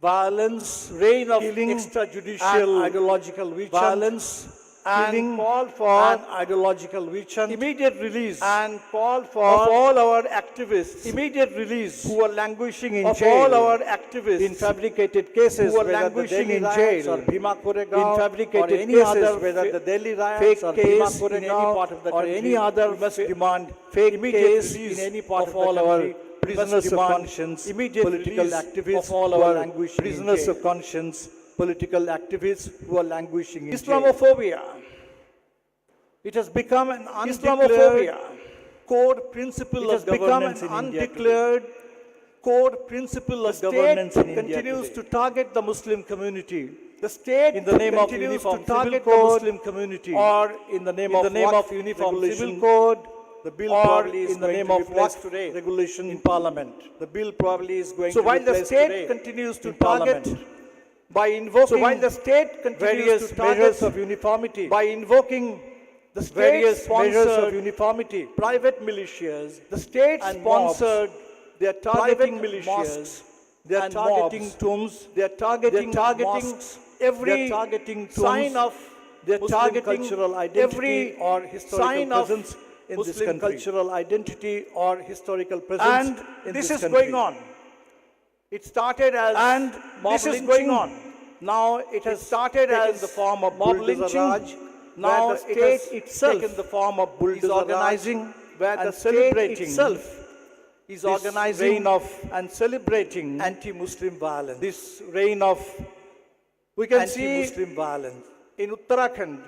Speaker 1: violence,
Speaker 4: reign of
Speaker 1: killing,
Speaker 4: extrajudicial
Speaker 1: and ideological witch hunt,
Speaker 4: violence
Speaker 1: and
Speaker 4: killing
Speaker 1: call for
Speaker 4: and
Speaker 1: ideological witch hunt,
Speaker 4: immediate release
Speaker 1: and call for
Speaker 4: of all our activists
Speaker 1: immediate release
Speaker 4: who are languishing in
Speaker 1: of
Speaker 4: jail,
Speaker 1: all our activists
Speaker 4: in fabricated cases,
Speaker 1: who are
Speaker 4: whether the
Speaker 1: languishing
Speaker 4: Delhi
Speaker 1: in
Speaker 4: riots
Speaker 1: jail,
Speaker 4: or Bhima Koregaon,
Speaker 1: in fabricated
Speaker 4: or any
Speaker 1: cases,
Speaker 4: other
Speaker 1: whether the Delhi riots
Speaker 4: fake
Speaker 1: or
Speaker 4: case
Speaker 1: Bhima
Speaker 4: in any
Speaker 1: Koregaon
Speaker 4: part of the
Speaker 1: or
Speaker 4: country,
Speaker 1: any other
Speaker 4: we must
Speaker 1: demand
Speaker 4: fake
Speaker 1: immediate
Speaker 4: case
Speaker 1: release
Speaker 4: in any part
Speaker 1: of
Speaker 4: of the
Speaker 1: all our
Speaker 4: country, we must
Speaker 1: prisoners of
Speaker 4: demand
Speaker 1: conscience,
Speaker 4: immediate
Speaker 1: political
Speaker 4: release
Speaker 1: activists
Speaker 4: of all
Speaker 1: who
Speaker 4: our
Speaker 1: are
Speaker 4: languishing in
Speaker 1: prisoners
Speaker 4: jail.
Speaker 1: of conscience, political activists who are languishing in jail.
Speaker 4: Islamophobia.
Speaker 1: It has become an
Speaker 4: Islamophobia.
Speaker 1: core principle
Speaker 4: It has
Speaker 1: of
Speaker 4: become
Speaker 1: governance
Speaker 4: an
Speaker 1: in India today.
Speaker 4: undeclared
Speaker 1: Core principle of
Speaker 4: The state
Speaker 1: governance in India
Speaker 4: continues
Speaker 1: today.
Speaker 4: to target the Muslim community.
Speaker 1: The state
Speaker 4: in the name of
Speaker 1: continues
Speaker 4: uniform
Speaker 1: to
Speaker 4: civil
Speaker 1: target the
Speaker 4: code
Speaker 1: Muslim community,
Speaker 4: or in the name
Speaker 1: in
Speaker 4: of
Speaker 1: the name
Speaker 4: Waqf
Speaker 1: of uniform
Speaker 4: regulation,
Speaker 1: civil code. The bill
Speaker 4: or
Speaker 1: probably is
Speaker 4: in the
Speaker 1: going
Speaker 4: name
Speaker 1: to
Speaker 4: of
Speaker 1: be placed
Speaker 4: Waqf
Speaker 1: today
Speaker 4: regulation
Speaker 1: in Parliament. The bill probably is going
Speaker 4: So
Speaker 1: to
Speaker 4: while
Speaker 1: be
Speaker 4: the
Speaker 1: placed
Speaker 4: state
Speaker 1: today
Speaker 4: continues to
Speaker 1: in Parliament.
Speaker 4: target
Speaker 1: By invoking
Speaker 4: So while the state continues
Speaker 1: various
Speaker 4: to target
Speaker 1: measures of uniformity,
Speaker 4: by invoking the
Speaker 1: various measures of
Speaker 4: state-sponsored
Speaker 1: uniformity,
Speaker 4: private militias,
Speaker 1: the state
Speaker 4: and
Speaker 1: sponsored, they are targeting
Speaker 4: private
Speaker 1: militias,
Speaker 4: mosques
Speaker 1: they are
Speaker 4: and
Speaker 1: targeting
Speaker 4: mobs.
Speaker 1: tombs,
Speaker 4: they are targeting
Speaker 1: mosques,
Speaker 4: every
Speaker 1: they are targeting tombs,
Speaker 4: sign of
Speaker 1: they are
Speaker 4: Muslim
Speaker 1: targeting
Speaker 4: cultural identity
Speaker 1: every
Speaker 4: or historical
Speaker 1: sign of
Speaker 4: presence in this
Speaker 1: Muslim
Speaker 4: country.
Speaker 1: cultural identity or historical presence
Speaker 4: And
Speaker 1: in
Speaker 4: this is
Speaker 1: country.
Speaker 4: going on. It started as
Speaker 1: And
Speaker 4: mob
Speaker 1: this is
Speaker 4: lynching.
Speaker 1: going on. Now it has
Speaker 4: started
Speaker 1: taken
Speaker 4: as
Speaker 1: the form of
Speaker 4: mob
Speaker 1: bulldozer
Speaker 4: lynching.
Speaker 1: raj.
Speaker 4: Now
Speaker 1: Now
Speaker 4: it
Speaker 1: the state
Speaker 4: has
Speaker 1: itself
Speaker 4: taken the form of
Speaker 1: is
Speaker 4: bulldozer
Speaker 1: organizing,
Speaker 4: raj,
Speaker 1: where
Speaker 4: and
Speaker 1: the
Speaker 4: state
Speaker 1: celebrating
Speaker 4: itself
Speaker 1: is
Speaker 4: this
Speaker 1: organizing
Speaker 4: reign of
Speaker 1: and celebrating
Speaker 4: anti-Muslim violence.
Speaker 1: this reign of we can see
Speaker 4: Anti-Muslim violence.
Speaker 1: in Uttarakhand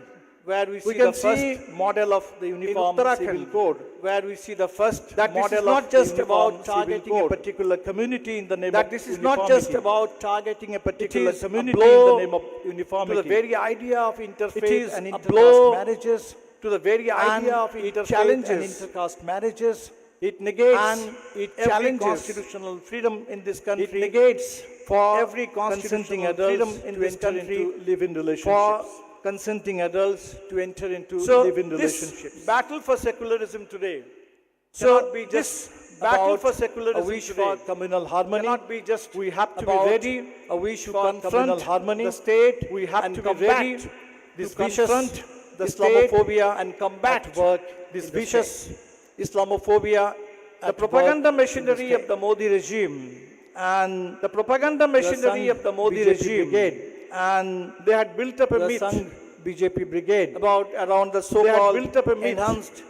Speaker 1: where we see
Speaker 4: can
Speaker 1: the first
Speaker 4: see
Speaker 1: model of the uniform civil
Speaker 4: Uttarakhand
Speaker 1: code, where we see the first
Speaker 4: that this is
Speaker 1: model
Speaker 4: not
Speaker 1: of
Speaker 4: just
Speaker 1: the uniform
Speaker 4: about
Speaker 1: civil
Speaker 4: targeting a
Speaker 1: code.
Speaker 4: particular community in the name
Speaker 1: That
Speaker 4: of
Speaker 1: this is not just
Speaker 4: uniformity.
Speaker 1: about targeting a particular
Speaker 4: is a
Speaker 1: community
Speaker 4: blow
Speaker 1: in the name of
Speaker 4: to
Speaker 1: uniformity.
Speaker 4: the very idea of
Speaker 1: It
Speaker 4: interfaith
Speaker 1: is
Speaker 4: and
Speaker 1: a
Speaker 4: intercaste
Speaker 1: blow
Speaker 4: marriages,
Speaker 1: to the very idea of
Speaker 4: it
Speaker 1: interfaith
Speaker 4: challenges
Speaker 1: and intercaste marriages.
Speaker 4: it negates
Speaker 1: And it
Speaker 4: every
Speaker 1: challenges
Speaker 4: constitutional freedom in this country.
Speaker 1: It negates
Speaker 4: for
Speaker 1: every
Speaker 4: consenting
Speaker 1: constitutional
Speaker 4: adults
Speaker 1: freedom in
Speaker 4: to
Speaker 1: this
Speaker 4: enter
Speaker 1: country
Speaker 4: into live-in
Speaker 1: for
Speaker 4: relationships.
Speaker 1: consenting adults to enter into
Speaker 4: So
Speaker 1: live-in
Speaker 4: this
Speaker 1: relationships.
Speaker 4: battle for secularism today cannot be just
Speaker 5: battle
Speaker 4: about
Speaker 5: for
Speaker 4: a
Speaker 5: secularism
Speaker 4: wish
Speaker 5: today
Speaker 4: for communal harmony.
Speaker 5: cannot be just
Speaker 4: We have to be
Speaker 5: about
Speaker 4: ready
Speaker 5: a wish
Speaker 4: to
Speaker 5: for
Speaker 4: confront
Speaker 5: communal harmony.
Speaker 4: the state.
Speaker 5: We have
Speaker 4: and
Speaker 5: to be
Speaker 4: combat
Speaker 5: ready
Speaker 4: this
Speaker 5: to
Speaker 4: vicious
Speaker 5: confront the
Speaker 4: Islamophobia
Speaker 5: state and combat
Speaker 4: at work. This
Speaker 5: in the
Speaker 4: vicious Islamophobia.
Speaker 5: The
Speaker 4: at
Speaker 5: propaganda
Speaker 4: work in the
Speaker 5: machinery of
Speaker 4: state.
Speaker 5: the Modi regime and
Speaker 4: The propaganda machinery
Speaker 5: Sangh
Speaker 4: of the Modi
Speaker 5: BJP
Speaker 4: regime,
Speaker 5: brigade
Speaker 4: and
Speaker 5: they had built up a
Speaker 4: the
Speaker 5: myth
Speaker 4: Sangh BJP brigade
Speaker 5: about around the
Speaker 4: they had
Speaker 5: so-called
Speaker 4: built up a myth
Speaker 5: enhanced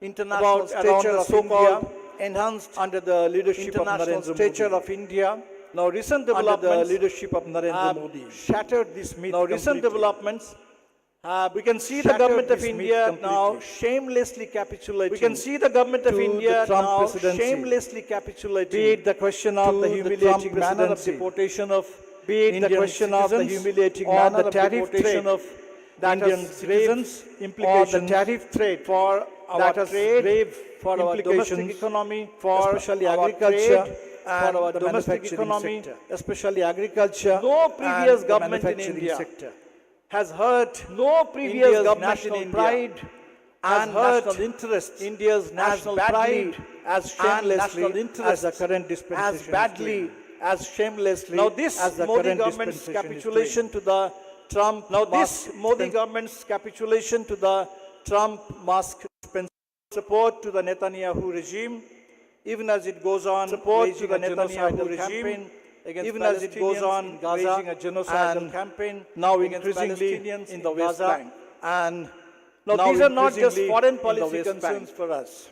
Speaker 5: international
Speaker 4: about around
Speaker 5: stature
Speaker 4: the
Speaker 5: of
Speaker 4: so-called
Speaker 5: India
Speaker 4: enhanced
Speaker 5: under the leadership of
Speaker 4: international
Speaker 5: Narendra
Speaker 4: stature
Speaker 5: Modi.
Speaker 4: of India.
Speaker 5: Now recent
Speaker 4: Under the
Speaker 5: developments
Speaker 4: leadership of Narendra
Speaker 5: have
Speaker 4: Modi.
Speaker 5: shattered this myth
Speaker 4: Now recent
Speaker 5: completely.
Speaker 4: developments
Speaker 5: We can see the
Speaker 4: shattered
Speaker 5: government of
Speaker 4: this myth
Speaker 5: India now
Speaker 4: completely.
Speaker 5: shamelessly capitulating.
Speaker 4: We can see the government of
Speaker 5: to
Speaker 4: India
Speaker 5: the Trump
Speaker 4: now
Speaker 5: presidency.
Speaker 4: shamelessly capitulating.
Speaker 5: Be it the question of
Speaker 4: to
Speaker 5: the
Speaker 4: the
Speaker 5: humiliating
Speaker 4: Trump
Speaker 5: manner of
Speaker 4: presidency.
Speaker 5: deportation of
Speaker 4: Be it the
Speaker 5: Indian
Speaker 4: question of the
Speaker 5: citizens,
Speaker 4: humiliating
Speaker 5: or
Speaker 4: manner
Speaker 5: the
Speaker 4: of
Speaker 5: tariff
Speaker 4: deportation
Speaker 5: threat
Speaker 4: of that
Speaker 5: Indian
Speaker 4: has
Speaker 5: citizens,
Speaker 4: grave
Speaker 5: or the
Speaker 4: implications
Speaker 5: tariff threat
Speaker 4: for our
Speaker 5: that has
Speaker 4: trade,
Speaker 5: grave
Speaker 4: for our domestic
Speaker 5: implications
Speaker 4: economy,
Speaker 5: for
Speaker 4: especially
Speaker 5: our
Speaker 4: agriculture,
Speaker 5: trade
Speaker 4: and
Speaker 5: for our
Speaker 4: the
Speaker 5: domestic
Speaker 4: manufacturing
Speaker 5: economy,
Speaker 4: sector.
Speaker 5: especially agriculture.
Speaker 4: No previous
Speaker 5: and the
Speaker 4: government in
Speaker 5: manufacturing
Speaker 4: India
Speaker 5: sector.
Speaker 4: has hurt
Speaker 5: No previous
Speaker 4: India's
Speaker 5: government
Speaker 4: national
Speaker 5: in India
Speaker 4: pride
Speaker 5: has
Speaker 4: and
Speaker 5: hurt
Speaker 4: national interests
Speaker 5: India's
Speaker 4: as
Speaker 5: national
Speaker 4: badly
Speaker 5: pride
Speaker 4: as
Speaker 5: and
Speaker 4: shamelessly
Speaker 5: national interests
Speaker 4: as the current dispensation
Speaker 5: as
Speaker 4: is
Speaker 5: badly
Speaker 4: doing.
Speaker 5: as shamelessly
Speaker 4: Now this
Speaker 5: as the
Speaker 4: Modi
Speaker 5: current
Speaker 4: government's
Speaker 5: dispensation is
Speaker 4: capitulation
Speaker 5: doing.
Speaker 4: to the Trump
Speaker 5: Now
Speaker 4: mask
Speaker 5: this
Speaker 4: Modi
Speaker 5: dispen-
Speaker 4: government's capitulation to the Trump mask support to the Netanyahu regime, even as it goes on
Speaker 5: Support to
Speaker 4: waging
Speaker 5: the
Speaker 4: a genocidal
Speaker 5: Netanyahu regime
Speaker 4: campaign against
Speaker 5: even as it goes
Speaker 4: Palestinians
Speaker 5: on
Speaker 4: in Gaza,
Speaker 5: waging a genocidal
Speaker 4: and
Speaker 5: campaign
Speaker 4: now
Speaker 5: against
Speaker 4: increasingly
Speaker 5: Palestinians
Speaker 4: in the
Speaker 5: in
Speaker 4: West
Speaker 5: Gaza,
Speaker 4: Bank.
Speaker 5: and
Speaker 4: Now,
Speaker 5: now
Speaker 4: these are not just
Speaker 5: increasingly
Speaker 4: foreign
Speaker 5: in the
Speaker 4: policy
Speaker 5: West
Speaker 4: concerns
Speaker 5: Bank.
Speaker 4: for us.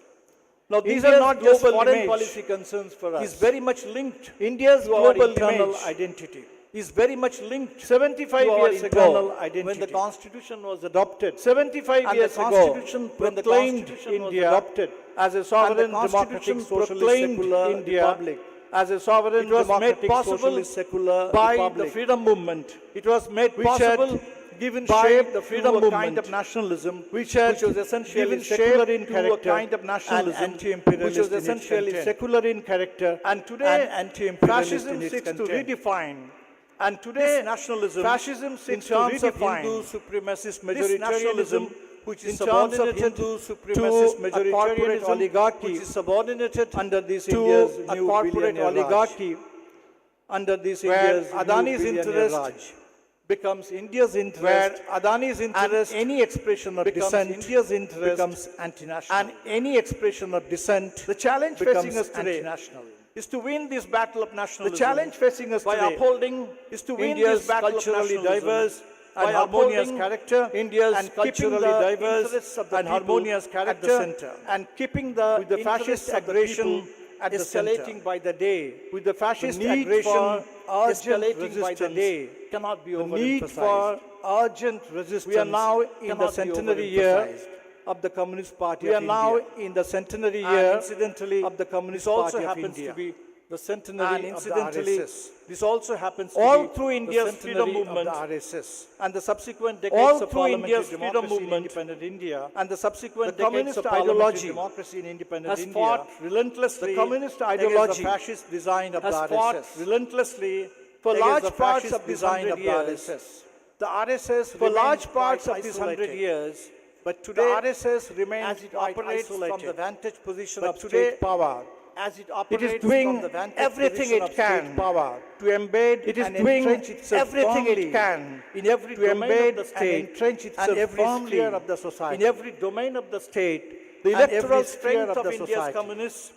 Speaker 5: Now these
Speaker 4: India's
Speaker 5: are not just
Speaker 4: global
Speaker 5: foreign
Speaker 4: image
Speaker 5: policy concerns for us.
Speaker 4: is very much linked
Speaker 5: India's
Speaker 4: to our
Speaker 5: global
Speaker 4: internal
Speaker 5: image
Speaker 4: identity. Is very much linked
Speaker 5: 75
Speaker 4: to our
Speaker 5: years
Speaker 4: internal
Speaker 5: ago
Speaker 4: identity.
Speaker 5: when the Constitution was adopted.
Speaker 4: 75
Speaker 5: and
Speaker 4: years
Speaker 5: the
Speaker 4: ago,
Speaker 5: Constitution
Speaker 4: when the
Speaker 5: proclaimed
Speaker 4: Constitution was
Speaker 5: India
Speaker 4: adopted
Speaker 5: as a
Speaker 4: and
Speaker 5: sovereign
Speaker 4: the
Speaker 5: democratic
Speaker 4: Constitution
Speaker 5: socialist
Speaker 4: proclaimed
Speaker 5: secular
Speaker 4: India
Speaker 5: republic.
Speaker 4: as a sovereign
Speaker 5: It was made
Speaker 4: democratic
Speaker 5: possible
Speaker 4: socialist secular
Speaker 5: by
Speaker 4: republic.
Speaker 5: the freedom movement,
Speaker 4: It was made
Speaker 5: which
Speaker 4: possible
Speaker 5: had given
Speaker 4: by
Speaker 5: shape
Speaker 4: the
Speaker 5: to
Speaker 4: freedom
Speaker 5: a
Speaker 4: movement,
Speaker 5: kind of nationalism,
Speaker 4: which
Speaker 5: was essentially
Speaker 4: given
Speaker 5: secular
Speaker 4: shape
Speaker 5: in
Speaker 4: to
Speaker 5: character
Speaker 4: a kind of nationalism,
Speaker 5: and anti-imperialist
Speaker 4: which was
Speaker 5: in its
Speaker 4: essentially
Speaker 5: content.
Speaker 4: secular in character.
Speaker 5: And today,
Speaker 4: anti-imperialist
Speaker 5: fascism
Speaker 4: in its
Speaker 5: seeks to
Speaker 4: content.
Speaker 5: redefine
Speaker 4: And
Speaker 5: this
Speaker 4: today,
Speaker 5: nationalism
Speaker 4: fascism
Speaker 5: in
Speaker 4: seeks to
Speaker 5: terms of
Speaker 4: redefine
Speaker 5: Hindu supremacist
Speaker 4: this
Speaker 5: majoritarianism,
Speaker 4: nationalism, which
Speaker 5: in
Speaker 4: is
Speaker 5: terms of
Speaker 4: subordinated
Speaker 5: Hindu
Speaker 4: to
Speaker 5: supremacist
Speaker 4: a corporate
Speaker 5: majoritarianism,
Speaker 4: oligarchy,
Speaker 5: which is subordinated
Speaker 4: under this
Speaker 5: to
Speaker 4: India's
Speaker 5: a
Speaker 4: new
Speaker 5: corporate
Speaker 4: billionaire
Speaker 5: oligarchy,
Speaker 4: under this
Speaker 5: where
Speaker 4: India's
Speaker 5: Adani's
Speaker 4: new billionaire
Speaker 5: interest
Speaker 4: Raj becomes India's interest,
Speaker 5: where Adani's
Speaker 4: and
Speaker 5: interest
Speaker 4: any expression of
Speaker 5: becomes
Speaker 4: dissent
Speaker 5: India's interest
Speaker 4: becomes anti-national.
Speaker 5: and any expression of dissent
Speaker 4: The challenge
Speaker 5: becomes
Speaker 4: facing us today
Speaker 5: anti-national.
Speaker 4: is to win this battle of
Speaker 5: The
Speaker 4: nationalism.
Speaker 5: challenge facing us
Speaker 4: by
Speaker 5: today
Speaker 4: upholding
Speaker 5: is to win
Speaker 4: India's
Speaker 5: this battle
Speaker 4: culturally
Speaker 5: of nationalism
Speaker 4: diverse
Speaker 5: by
Speaker 4: and harmonious
Speaker 5: upholding
Speaker 4: character,
Speaker 5: India's
Speaker 4: and keeping
Speaker 5: culturally
Speaker 4: the
Speaker 5: diverse
Speaker 4: interests of the
Speaker 5: and
Speaker 4: people
Speaker 5: harmonious
Speaker 4: at
Speaker 5: character,
Speaker 4: the center,
Speaker 5: and keeping the
Speaker 4: with the fascist
Speaker 5: interests of the
Speaker 4: aggression
Speaker 5: people at the
Speaker 4: escalating
Speaker 5: center.
Speaker 4: by the day,
Speaker 5: With the fascist
Speaker 4: the need
Speaker 5: aggression
Speaker 4: for urgent
Speaker 5: escalating by the
Speaker 4: resistance
Speaker 5: day cannot be
Speaker 4: the need
Speaker 5: overemphasized.
Speaker 4: for urgent resistance.
Speaker 5: We are now in the
Speaker 4: cannot be
Speaker 5: centenary year
Speaker 4: overemphasized.
Speaker 5: of the Communist Party
Speaker 4: We
Speaker 5: of
Speaker 4: are now
Speaker 5: India.
Speaker 4: in the centenary
Speaker 5: And
Speaker 4: year
Speaker 5: incidentally,
Speaker 4: of the Communist
Speaker 5: this also
Speaker 4: Party of
Speaker 5: happens
Speaker 4: India.
Speaker 5: to be the
Speaker 4: And
Speaker 5: centenary of the
Speaker 4: incidentally,
Speaker 5: RSS.
Speaker 4: this also happens to
Speaker 5: All
Speaker 4: be
Speaker 5: through
Speaker 4: the
Speaker 5: India's freedom
Speaker 4: centenary
Speaker 5: movement
Speaker 4: of the RSS. And the subsequent
Speaker 5: All
Speaker 4: decades of
Speaker 5: through
Speaker 4: parliamentary
Speaker 5: India's freedom
Speaker 4: democracy in
Speaker 5: movement
Speaker 4: independent India,
Speaker 5: and the subsequent
Speaker 4: the
Speaker 5: decades
Speaker 4: communist
Speaker 5: of parliamentary
Speaker 4: ideology
Speaker 5: democracy in independent
Speaker 4: has
Speaker 5: India
Speaker 4: fought relentlessly
Speaker 5: the communist
Speaker 4: against
Speaker 5: ideology
Speaker 4: the fascist design of
Speaker 5: has
Speaker 4: the
Speaker 5: fought
Speaker 4: RSS.
Speaker 5: relentlessly
Speaker 4: For
Speaker 5: against
Speaker 4: large
Speaker 5: the
Speaker 4: parts
Speaker 5: fascist
Speaker 4: of this
Speaker 5: design
Speaker 4: 100
Speaker 5: of the
Speaker 4: years,
Speaker 5: RSS.
Speaker 4: the RSS
Speaker 5: For
Speaker 4: remained
Speaker 5: large parts
Speaker 4: quite
Speaker 5: of these
Speaker 4: isolated.
Speaker 5: 100 years,
Speaker 4: But
Speaker 5: the
Speaker 4: today,
Speaker 5: RSS remains
Speaker 4: as it
Speaker 5: quite
Speaker 4: operates
Speaker 5: isolated.
Speaker 4: from the vantage position
Speaker 5: But
Speaker 4: of
Speaker 5: today,
Speaker 4: state power, as it
Speaker 5: It
Speaker 4: operates
Speaker 5: is doing
Speaker 4: from the vantage
Speaker 5: everything
Speaker 4: position
Speaker 5: it
Speaker 4: of
Speaker 5: can
Speaker 4: state power to embed
Speaker 5: It is
Speaker 4: and
Speaker 5: doing
Speaker 4: entrench itself
Speaker 5: everything it
Speaker 4: firmly
Speaker 5: can
Speaker 4: in every
Speaker 5: to
Speaker 4: domain
Speaker 5: embed
Speaker 4: of the
Speaker 5: and
Speaker 4: state
Speaker 5: entrench itself
Speaker 4: and every
Speaker 5: firmly
Speaker 4: sphere of the society.
Speaker 5: in every domain of the state.
Speaker 4: The
Speaker 5: and every
Speaker 4: electoral
Speaker 5: sphere
Speaker 4: strength of
Speaker 5: the
Speaker 4: India's
Speaker 5: society.
Speaker 4: communists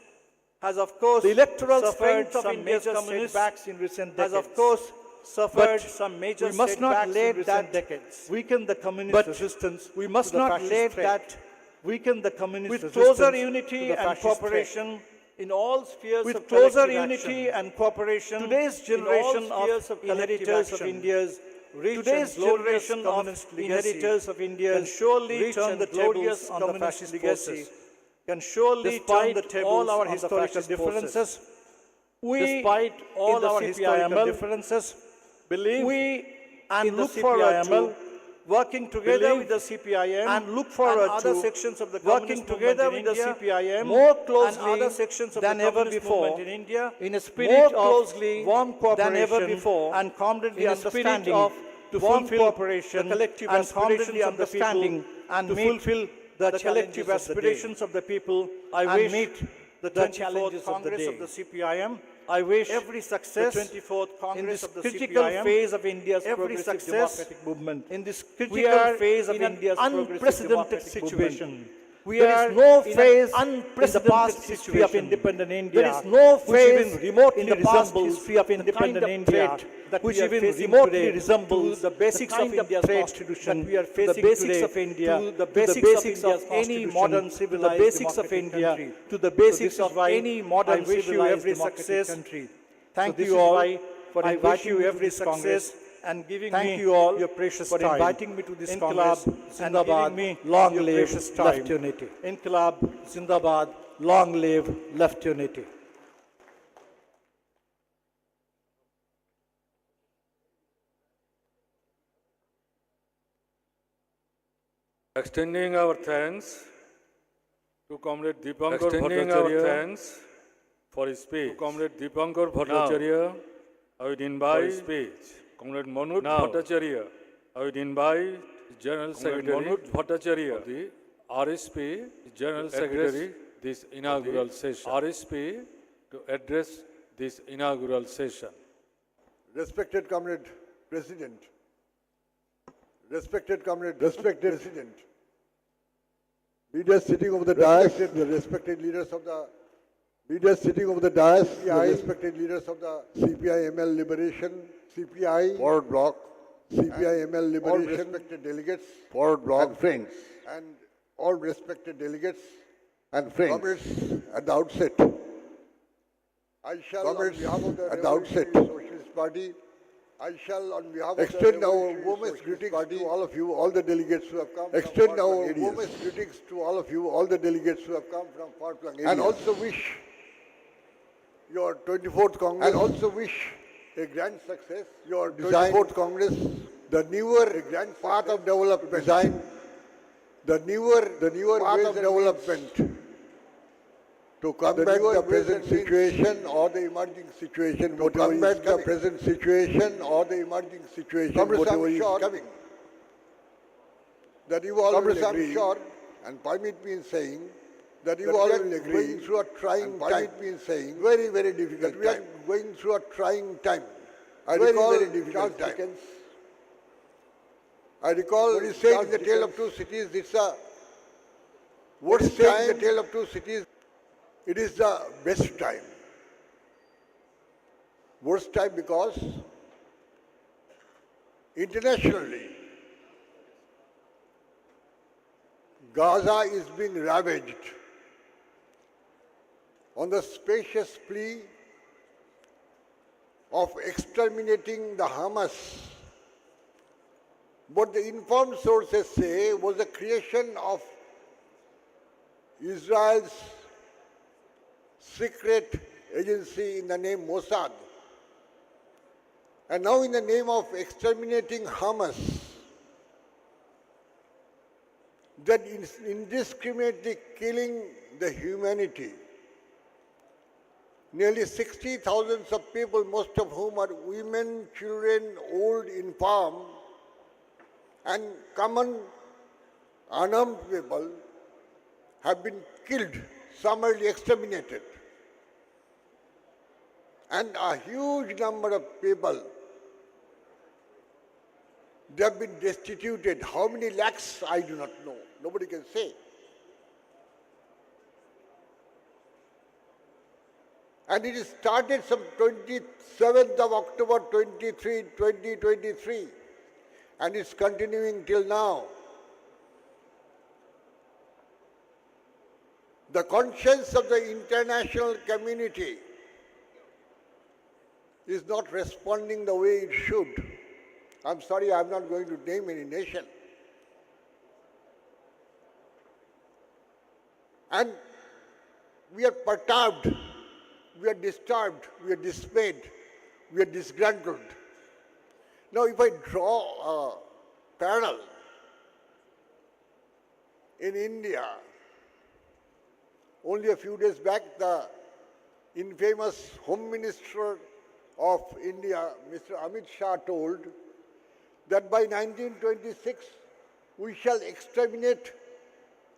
Speaker 4: has of course
Speaker 5: The electoral
Speaker 4: suffered
Speaker 5: strength of
Speaker 4: some
Speaker 5: India's
Speaker 4: major
Speaker 5: communists
Speaker 4: setbacks in recent
Speaker 5: has
Speaker 4: decades.
Speaker 5: of course
Speaker 4: suffered
Speaker 5: But
Speaker 4: some major
Speaker 5: we must not
Speaker 4: setbacks in
Speaker 5: let
Speaker 4: recent
Speaker 5: that
Speaker 4: decades.
Speaker 5: weaken the communist
Speaker 4: But
Speaker 5: resistance.
Speaker 4: we must
Speaker 5: to the
Speaker 4: not
Speaker 5: fascist
Speaker 4: let
Speaker 5: threat.
Speaker 4: that weaken the communist
Speaker 5: With
Speaker 4: resistance
Speaker 5: closer
Speaker 4: to
Speaker 5: unity
Speaker 4: the
Speaker 5: and
Speaker 4: fascist
Speaker 5: cooperation,
Speaker 4: threat. In all spheres
Speaker 5: with
Speaker 4: of
Speaker 5: closer
Speaker 4: collective
Speaker 5: unity
Speaker 4: action,
Speaker 5: and cooperation,
Speaker 4: today's
Speaker 5: in all
Speaker 4: generation
Speaker 5: spheres
Speaker 4: of
Speaker 5: collective
Speaker 4: inheritors of
Speaker 5: action,
Speaker 4: India's rich
Speaker 5: Today's
Speaker 4: and glorious
Speaker 5: generation of
Speaker 4: communist legacy
Speaker 5: inheritors of India's
Speaker 4: can surely
Speaker 5: rich
Speaker 4: turn
Speaker 5: and
Speaker 4: the
Speaker 5: glorious
Speaker 4: tables on the
Speaker 5: communist
Speaker 4: fascist
Speaker 5: legacy,
Speaker 4: forces. Can surely turn
Speaker 5: despite
Speaker 4: the tables
Speaker 5: all our
Speaker 4: on the
Speaker 5: historical
Speaker 4: fascist
Speaker 5: differences.
Speaker 4: forces. We,
Speaker 5: Despite all
Speaker 4: in the
Speaker 5: our historical
Speaker 4: CPIML,
Speaker 5: differences,
Speaker 4: believe
Speaker 5: we
Speaker 4: and
Speaker 5: in the
Speaker 4: look forward to
Speaker 5: CPIML
Speaker 4: working together
Speaker 5: believe
Speaker 4: with the CPIM
Speaker 5: and look forward
Speaker 4: and other
Speaker 5: to
Speaker 4: sections of the
Speaker 5: working
Speaker 4: communist
Speaker 5: together
Speaker 4: movement
Speaker 5: with
Speaker 4: in
Speaker 5: the
Speaker 4: India
Speaker 5: CPIM
Speaker 4: more
Speaker 5: and
Speaker 4: closely
Speaker 5: other sections of
Speaker 4: than
Speaker 5: the
Speaker 4: ever
Speaker 5: communist
Speaker 4: before
Speaker 5: movement in India
Speaker 4: in a
Speaker 5: more
Speaker 4: spirit of
Speaker 5: closely
Speaker 4: warm cooperation
Speaker 5: than ever before
Speaker 4: and comradely
Speaker 5: in a spirit
Speaker 4: understanding
Speaker 5: of
Speaker 4: to
Speaker 5: warm
Speaker 4: fulfill
Speaker 5: cooperation
Speaker 4: the collective
Speaker 5: and
Speaker 4: aspirations
Speaker 5: comradely
Speaker 4: of the people
Speaker 5: understanding
Speaker 4: and
Speaker 5: to
Speaker 4: meet
Speaker 5: fulfill
Speaker 4: the
Speaker 5: collective
Speaker 4: challenges of the
Speaker 5: aspirations
Speaker 4: day.
Speaker 5: of the people
Speaker 4: I
Speaker 5: and
Speaker 4: wish
Speaker 5: meet the
Speaker 4: the
Speaker 5: 24th
Speaker 4: challenges of the
Speaker 5: Congress
Speaker 4: day.
Speaker 5: of the CPIM.
Speaker 4: I wish
Speaker 5: Every success
Speaker 4: the 24th
Speaker 5: in
Speaker 4: Congress
Speaker 5: this
Speaker 4: of the
Speaker 5: critical
Speaker 4: CPIM,
Speaker 5: phase of India's
Speaker 4: every
Speaker 5: progressive
Speaker 4: success
Speaker 5: democratic movement.
Speaker 4: in this
Speaker 5: We
Speaker 4: critical
Speaker 5: are
Speaker 4: phase of
Speaker 5: in an
Speaker 4: India's progressive
Speaker 5: unprecedented
Speaker 4: democratic
Speaker 5: situation.
Speaker 4: movement. We
Speaker 5: There
Speaker 4: are
Speaker 5: is no
Speaker 4: in
Speaker 5: phase
Speaker 4: an
Speaker 5: in the
Speaker 4: unprecedented
Speaker 5: past history of
Speaker 4: situation.
Speaker 5: independent India
Speaker 4: There is no
Speaker 5: which
Speaker 4: phase
Speaker 5: even remotely
Speaker 4: in the past
Speaker 5: resembles
Speaker 4: history of
Speaker 5: the kind
Speaker 4: independent
Speaker 5: of
Speaker 4: India
Speaker 5: threat that
Speaker 4: which
Speaker 5: we are
Speaker 4: even
Speaker 5: facing
Speaker 4: remotely
Speaker 5: today
Speaker 4: resembles
Speaker 5: to the basics
Speaker 4: the
Speaker 5: of
Speaker 4: kind of
Speaker 5: India's
Speaker 4: threat
Speaker 5: constitution,
Speaker 4: that we are
Speaker 5: to the
Speaker 4: facing
Speaker 5: basics
Speaker 4: today,
Speaker 5: of India,
Speaker 4: to the
Speaker 5: to
Speaker 4: basics of
Speaker 5: India's
Speaker 4: any
Speaker 5: constitution,
Speaker 4: modern
Speaker 5: to
Speaker 4: civilized
Speaker 5: the basics of
Speaker 4: democratic
Speaker 5: India,
Speaker 4: country.
Speaker 5: to the
Speaker 4: So
Speaker 5: basics
Speaker 4: this is
Speaker 5: of
Speaker 4: why
Speaker 5: any modern
Speaker 4: I wish you
Speaker 5: civilized
Speaker 4: every
Speaker 5: democratic
Speaker 4: success.
Speaker 5: country.
Speaker 4: Thank
Speaker 5: So this
Speaker 4: you
Speaker 5: is
Speaker 4: all
Speaker 5: why
Speaker 4: for
Speaker 5: I
Speaker 4: inviting
Speaker 5: wish you
Speaker 4: me to
Speaker 5: every
Speaker 4: this Congress
Speaker 5: success
Speaker 4: and giving
Speaker 5: Thank
Speaker 4: me
Speaker 5: you all
Speaker 4: your precious
Speaker 5: for
Speaker 4: time.
Speaker 5: inviting me to this
Speaker 4: Inqilab
Speaker 5: Congress and
Speaker 4: Zindabad,
Speaker 5: giving me
Speaker 4: long
Speaker 5: your
Speaker 4: live
Speaker 5: precious
Speaker 4: left
Speaker 5: time.
Speaker 4: unity. Inqilab Zindabad, long live left unity.
Speaker 2: Extending our thanks to Comrade Dipankar Bhattacharya for his speech. To Comrade Dipankar Bhattacharya, I would invite his speech. Comrade Manoj Bhattacharya, I would invite General Secretary Manoj Bhattacharya of the RSP, General Secretary, this inaugural session. RSP to address this inaugural session.
Speaker 6: Respected Comrade President, respected President, leaders sitting over the dais, the respected leaders of the leaders sitting over the dais, the respected leaders of the CPI-ML Liberation, CPI Forward Bloc, CPI-ML Liberation, all respected delegates, Forward Bloc, and friends, and all respected delegates and friends. Comrades, at the outset, I shall, comrades, on behalf of the Socialist Party, I shall, on behalf extend of our warmest greetings to all of you, all the delegates who have come. Extend our warmest greetings to all of you, all the delegates who have come from far-flung areas. And also wish your 24th Congress. And also wish a grand success. Your 24th Congress, the newer grand path of development. Design the newer path of development. To combat the present situation or the emerging situation, whatever is coming. To combat the present situation or the emerging situation, whatever is coming. That you all will agree, sure, and permit me in saying, that you all will agree, going through a trying time, permit me in saying, very, very difficult time. We are going through a trying time. I recall very difficult time. I recall what is said in the Tale of Two Cities, it's a, what is said in the Tale of Two Cities, it is the best time. Worst time because internationally, Gaza is being ravaged on the spacious plea of exterminating the Hamas. What the informed sources say was the creation of Israel's secret agency in the name Mossad. And now in the name of exterminating Hamas, that is indiscriminately killing the humanity. Nearly 60,000 of people, most of whom are women, children, old, infirm, and common unarmed people have been killed, summarily exterminated. And a huge number of people, they have been destituted. How many lakhs, I do not know. Nobody can say. And it started some 27th of October 2023, and it's continuing till now. The conscience of the international community is not responding the way it should. I'm sorry, I'm not going to name any nation. And we are perturbed, we are disturbed, we are dismayed, we are disgruntled. Now, if I draw a parallel, in India, only a few days back, the infamous Home Minister of India, Mr. Amit Shah, told that by 1926, we shall exterminate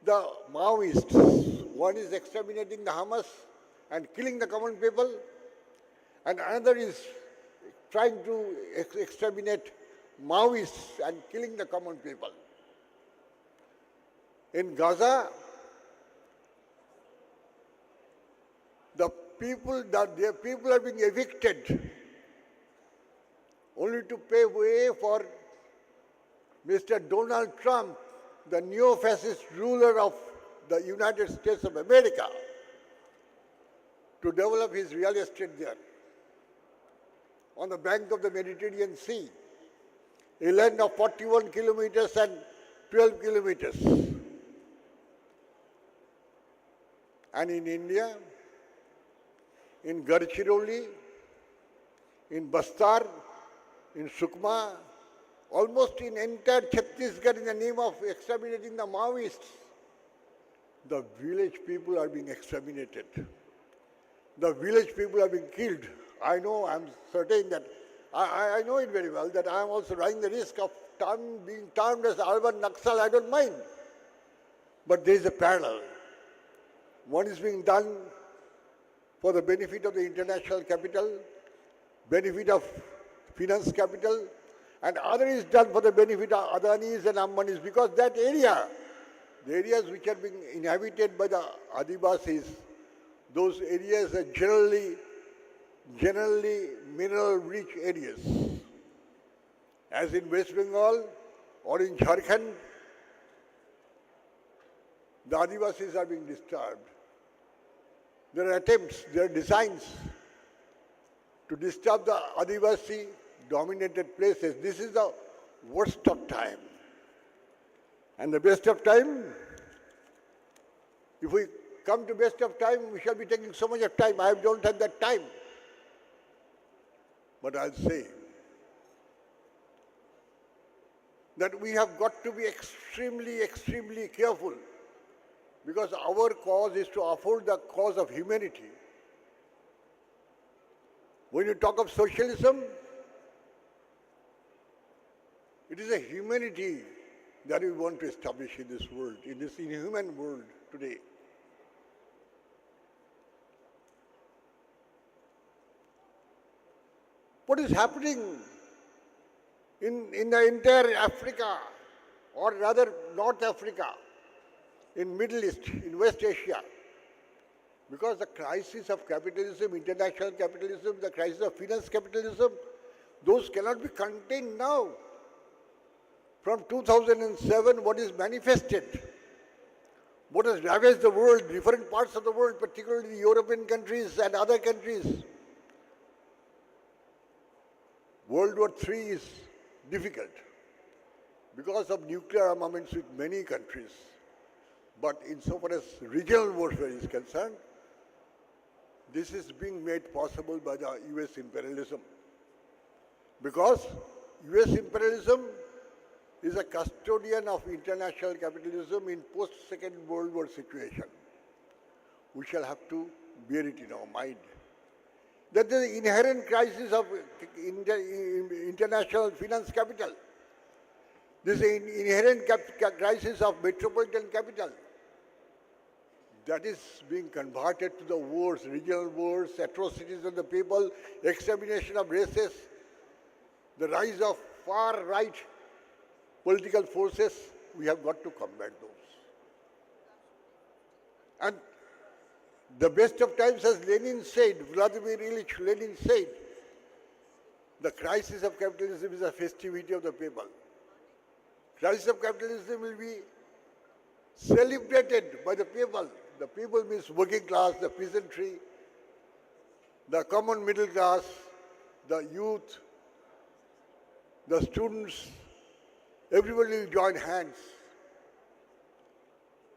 Speaker 6: the Maoists. One is exterminating the Hamas and killing the common people, and another is trying to exterminate Maoists and killing the common people. In Gaza, their people are being evicted only to pay way for Mr. Donald Trump, the neo-fascist ruler of the United States of America, to develop his real estate there on the bank of the Mediterranean Sea, a land of 41 kilometers and 12 kilometers. And in India, in Gadchiroli, in Bastar, in Sukma, almost in entire Chhattisgarh, in the name of exterminating the Maoists, the village people are being exterminated. The village people are being killed. I know, I'm certain that, I know it very well, that I am also running the risk of being termed as urban Naxal. I don't mind. But there is a parallel. One is being done for the benefit of the international capital, benefit of finance capital, and other is done for the benefit of Adanis and Ambanis, because that area, the areas which are being inhabited by the Adivasis, those areas are generally mineral-rich areas. As in West Bengal or in Jharkhand, the Adivasis are being disturbed. There are attempts, there are designs to disturb the Adivasi-dominated places. This is the worst of time. And the best of time, if we come to best of time, we shall be taking so much of time. I don't have that time. But I'll say that we have got to be extremely careful, because our cause is to uphold the cause of humanity. When you talk of socialism, it is a humanity that we want to establish in this world, in this inhuman world today. What is happening in the entire Africa, or rather North Africa, in Middle East, in West Asia? Because the crisis of capitalism, international capitalism, the crisis of finance capitalism, those cannot be contained now. From 2007, what is manifested, what has ravaged the world, different parts of the world, particularly the European countries and other countries. World War III is difficult because of nuclear armaments with many countries. But insofar as regional warfare is concerned, this is being made possible by the US imperialism. Because US imperialism is a custodian of international capitalism in post-Second World War situation. We shall have to bear it in our mind. That the inherent crisis of international finance capital, this inherent crisis of metropolitan capital, that is being converted to the wars, regional wars, atrocities of the people, extermination of races, the rise of far-right political forces. We have got to combat those. And the best of times, as Lenin said, Vladimir Ilyich Lenin said, the crisis of capitalism is a festivity of the people. Crisis of capitalism will be celebrated by the people. The people means working class, the peasantry, the common middle class, the youth, the students. Everybody will join hands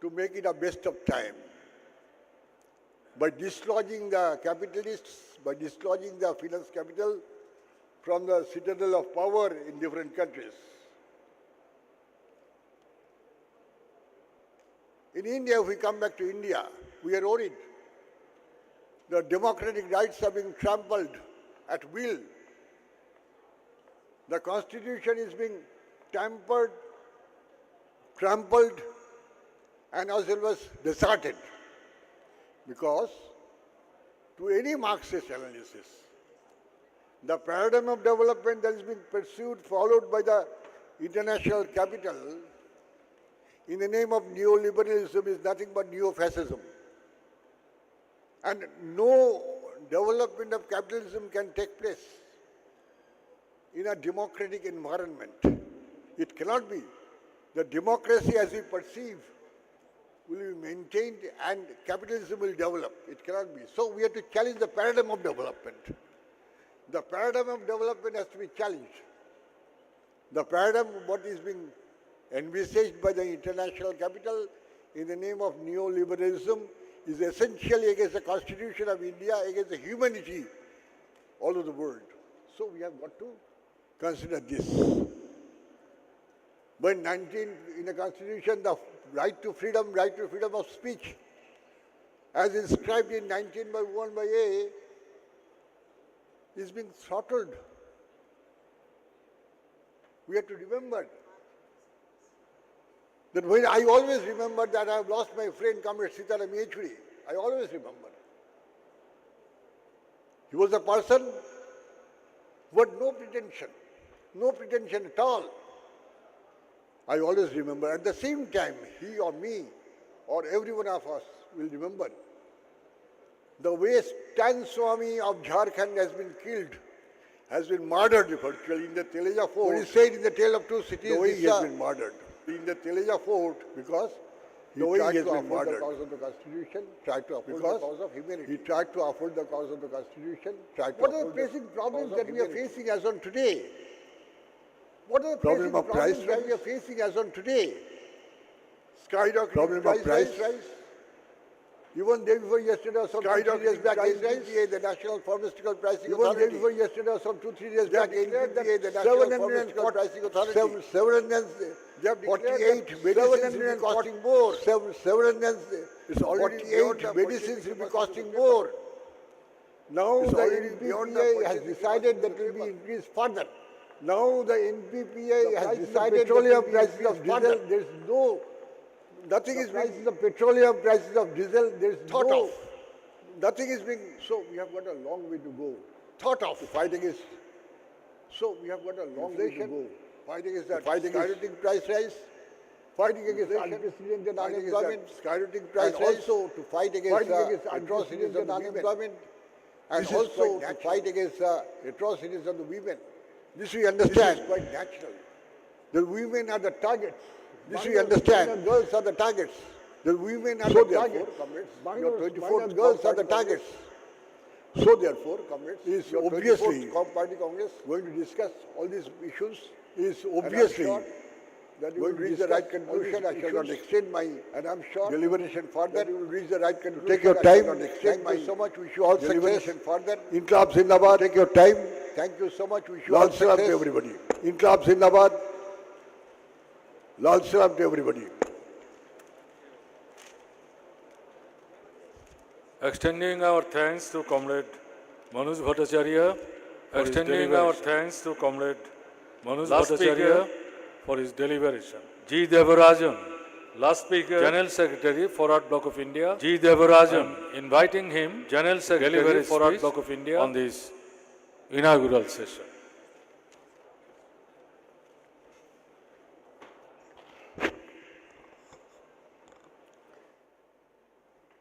Speaker 6: to make it a best of time. By dislodging the capitalists, by dislodging the finance capital from the citadel of power in different countries. In India, if we come back to India, we are worried. The democratic rights are being trampled at will. The constitution is being tampered, trampled, and as well as disheartened. Because to any Marxist analysis, the paradigm of development that is being pursued, followed by the international capital in the name of neoliberalism is nothing but neo-fascism. And no development of capitalism can take place in a democratic environment. It cannot be. The democracy as we perceive will be maintained and capitalism will develop. It cannot be. So we have to challenge the paradigm of development. The paradigm of development has to be challenged. The paradigm of what is being envisaged by the international capital in the name of neoliberalism is essentially against the Constitution of India, against the humanity all over the world. So we have got to consider this. But in the Constitution, the right to freedom of speech, as inscribed in 19(1)(a), is being throttled. We have to remember that when I always remember that I have lost my friend Comrade Sitaram Yechuri. I always remember. He was a person who had no pretension at all. I always remember. At the same time, he or me or every one of us will remember the way Stan Swami of Jharkhand has been killed, has been murdered virtually in the Teleja fort. When he said in the Tale of Two Cities, the way he has been murdered in the Teleja fort because he tried to uphold the cause of the Constitution, tried to uphold the cause of humanity. He tried to uphold the cause of the Constitution, tried to uphold the cause of humanity. What are the pressing problems that we are facing as on today? What are the pressing problems that we are facing as on today? Skyrocketing price rise. Even day before yesterday or some 2-3 days back, NPPA, the National Pharmaceutical Pricing Authority. Even day before yesterday or some 2-3 days back, NPPA, the National Pharmaceutical Pricing Authority. 748 medicines will be costing more. 748 medicines will be costing more. Now the NPPA has decided that it will be increased further. Now the NPPA has decided petroleum prices of diesel. There is no. Nothing is being the petroleum prices of diesel. There is thought of. Nothing is being. So we have got a long way to go. Thought of fight against. So we have got a long way to go. Fighting against that skyrocketing price rise. Fighting against unprecedented unemployment. Skyrocketing price rise. Also to fight against atrocities of unemployment. And also to fight against atrocities of the women. This we understand. This is quite natural. The women are the targets. This we understand. Girls are the targets. The women are the targets. Your 24 girls are the targets. So therefore, comrades, is obviously Party Congress going to discuss all these issues. Is obviously that you will reach the right conclusion. I shall not extend my deliberation further. You will reach the right conclusion. Take your time. Thank you so much. Wish you all deliberation further. Inqilab Zindabad. Take your time. Thank you so much. Wish you all success. Lal Salam to everybody. Inqilab Zindabad. Lal Salam to everybody.
Speaker 2: Extending our thanks to Comrade Manoj Bhattacharya. Extending our thanks to Comrade Manoj Bhattacharya for his deliberation. G. Devarajan, last speaker, General Secretary, Forward Bloc of India. G. Devarajan, inviting him, General Secretary, Forward Bloc of India, on this inaugural session.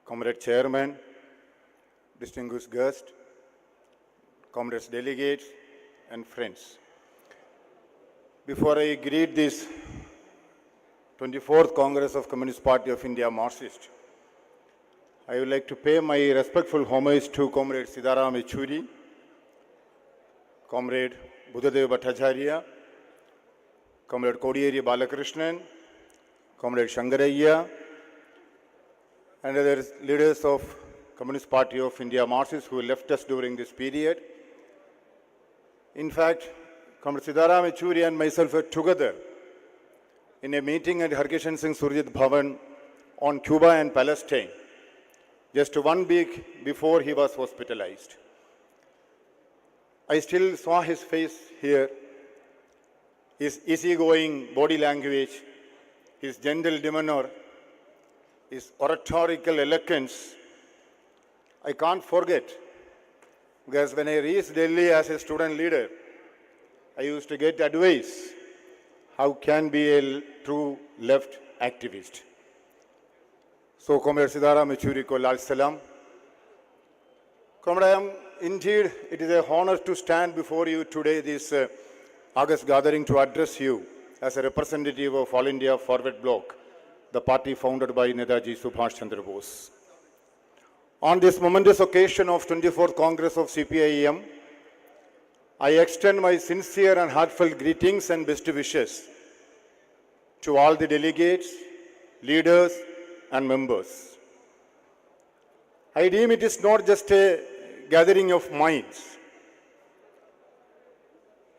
Speaker 7: Comrade Chairman, distinguished guests, comrades delegates, and friends. Before I greet this 24th Congress of Communist Party of India Marxist, I would like to pay my respectful homage to Comrade Sitaram Yechuri, Comrade Buddhadev Bhattacharya, Comrade Kodiyeri Balakrishnan, Comrade Shangarayya, and other leaders of Communist Party of India Marxists who left us during this period. In fact, Comrade Sitaram Yechuri and myself were together in a meeting at Harkishan Singh Surjit Bhavan on Cuba and Palestine, just 1 week before he was hospitalized. I still saw his face here, his easygoing body language, his gentle demeanor, his oratorical eloquence, I can't forget. Because when I reached Delhi as a student leader, I used to get advice how can be a true left activist. So, Comrade Siddharam Yechury ko Lal Salam. Comrade, indeed, it is an honor to stand before you today, this August gathering, to address you as a representative of All India Forward Bloc, the party founded by Netaji Subhash Chandra Bose. On this momentous occasion of 24th Congress of CPIM, I extend my sincere and heartfelt greetings and best wishes to all the delegates, leaders, and members. I deem it is not just a gathering of minds.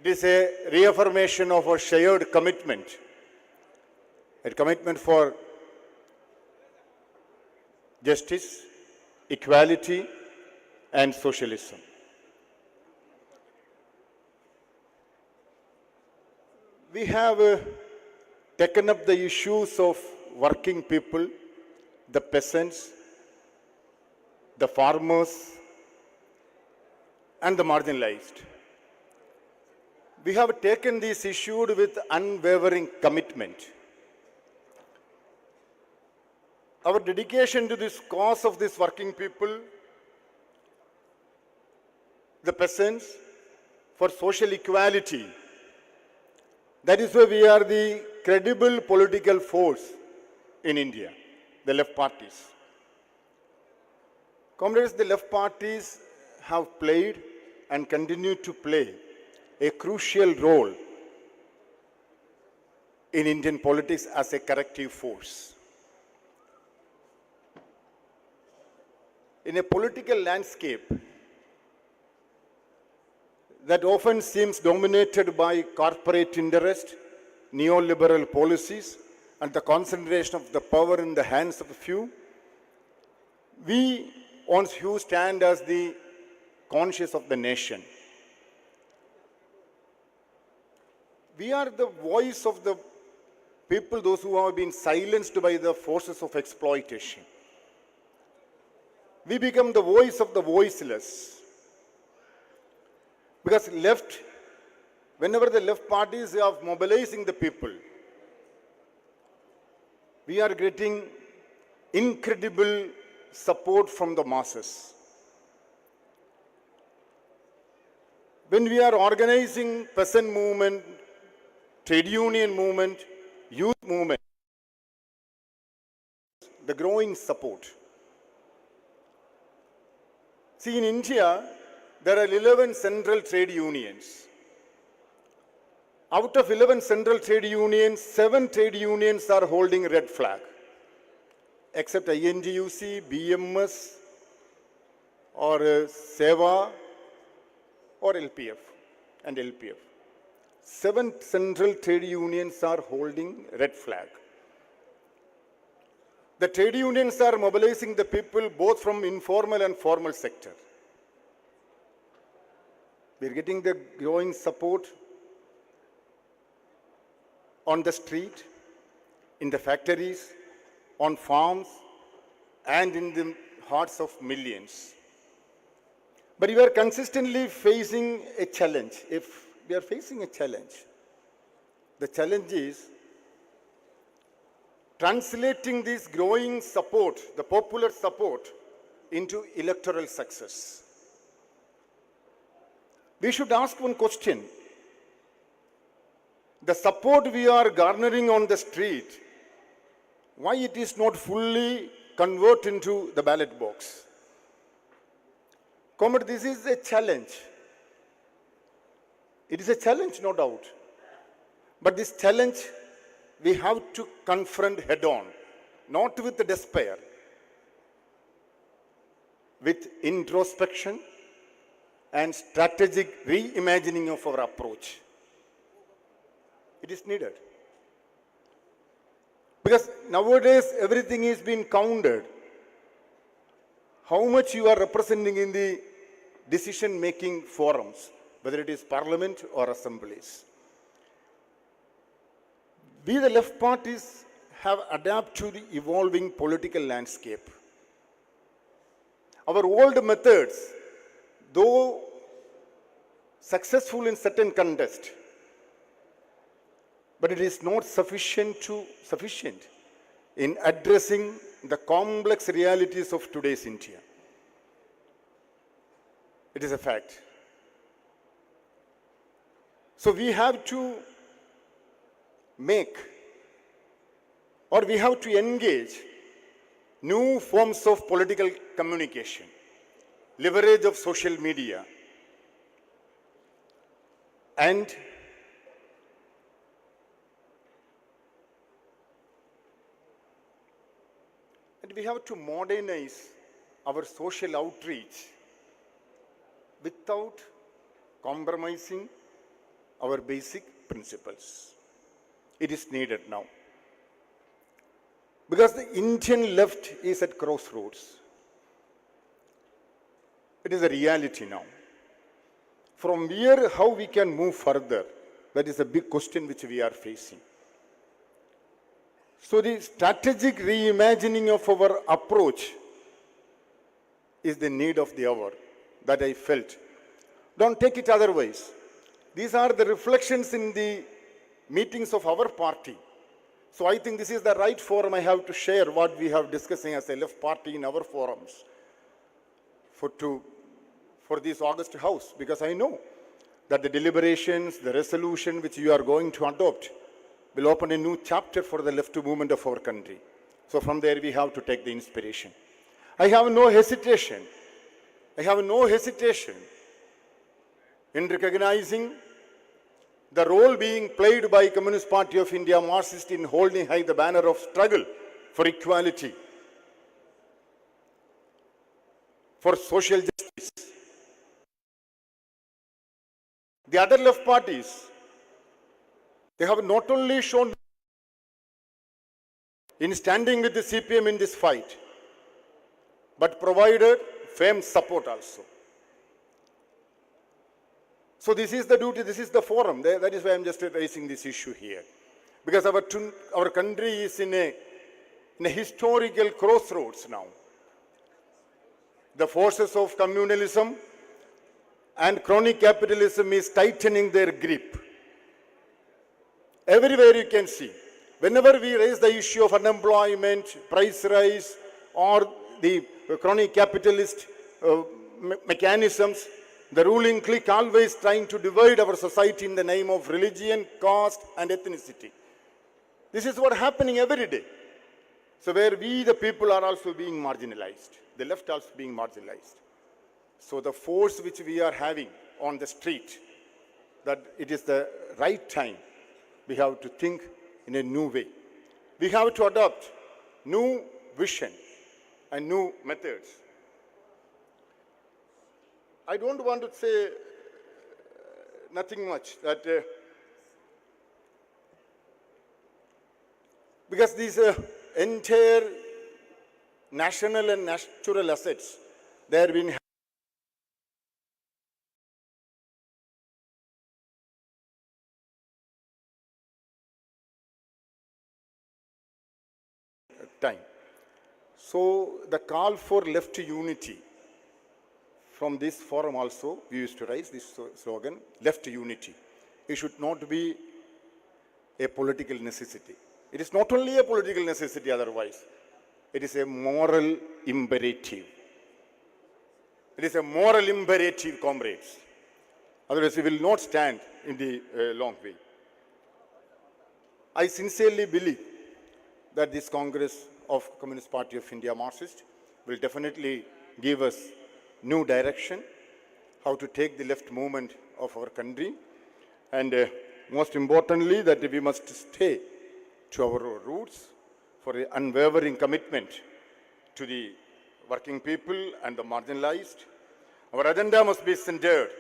Speaker 7: It is a reaffirmation of our shared commitment, a commitment for justice, equality, and socialism. We have taken up the issues of working people, the peasants, the farmers, and the marginalized. We have taken these issues with unwavering commitment. Our dedication to this cause of these working people, the peasants, for social equality, that is why we are the credible political force in India, the left parties. Comrades, the left parties have played and continue to play a crucial role in Indian politics as a corrective force. In a political landscape that often seems dominated by corporate interest, neoliberal policies, and the concentration of the power in the hands of a few, we once who stand as the conscience of the nation. We are the voice of the people, those who have been silenced by the forces of exploitation. We become the voice of the voiceless. Because whenever the left parties are mobilizing the people, we are getting incredible support from the masses. When we are organizing peasant movement, trade union movement, youth movement, the growing support. See, in India, there are 11 central trade unions. Out of 11 central trade unions, 7 trade unions are holding red flag, except INTUC, BMS, or SEVA, or LPF and LPF. 7 central trade unions are holding red flag. The trade unions are mobilizing the people both from informal and formal sector. We are getting the growing support on the street, in the factories, on farms, and in the hearts of millions. But we are consistently facing a challenge. If we are facing a challenge, the challenge is translating this growing support, the popular support, into electoral success. We should ask one question. The support we are garnering on the street, why it is not fully converted into the ballot box? Comrade, this is a challenge. It is a challenge, no doubt. But this challenge we have to confront head on, not with despair, with introspection and strategic reimagining of our approach. It is needed. Because nowadays everything is being counted. How much you are representing in the decision-making forums, whether it is parliament or assemblies. We, the left parties, have adapted to the evolving political landscape. Our old methods, though successful in certain context, but it is not sufficient in addressing the complex realities of today's India. It is a fact. So we have to make, or we have to engage new forms of political communication, leverage of social media, and we have to modernize our social outreach without compromising our basic principles. It is needed now. Because the Indian left is at crossroads. It is a reality now. From here, how we can move further, that is a big question which we are facing. So the strategic reimagining of our approach is the need of the hour that I felt. Don't take it otherwise. These are the reflections in the meetings of our party. So I think this is the right forum I have to share what we have discussing as a left party in our forums for this August House, because I know that the deliberations, the resolution which you are going to adopt will open a new chapter for the left movement of our country. So from there we have to take the inspiration. I have no hesitation in recognizing the role being played by Communist Party of India, Marxist, in holding high the banner of struggle for equality, for social justice. The other left parties, they have not only shown in standing with the CPIM in this fight, but provided firm support also. So this is the duty, this is the forum. That is why I'm just raising this issue here. Because our country is in a historical crossroads now. The forces of communalism and crony capitalism is tightening their grip. Everywhere you can see. Whenever we raise the issue of unemployment, price rise, or the crony capitalist mechanisms, the ruling clique always trying to divide our society in the name of religion, caste, and ethnicity. This is what is happening every day. So where we, the people, are also being marginalized. The left also being marginalized. So the force which we are having on the street, that it is the right time. We have to think in a new way. We have to adopt new vision and new methods. I don't want to say nothing much, that because these entire national and natural assets, they have been time. So the call for left unity, from this forum also, we used to raise this slogan, left unity. It should not be a political necessity. It is not only a political necessity otherwise. It is a moral imperative. It is a moral imperative, comrades. Otherwise, we will not stand in the long way. I sincerely believe that this Congress of Communist Party of India, Marxist, will definitely give us new direction, how to take the left movement of our country, and most importantly, that we must stay to our roots for an unwavering commitment to the working people and the marginalized. Our agenda must be centered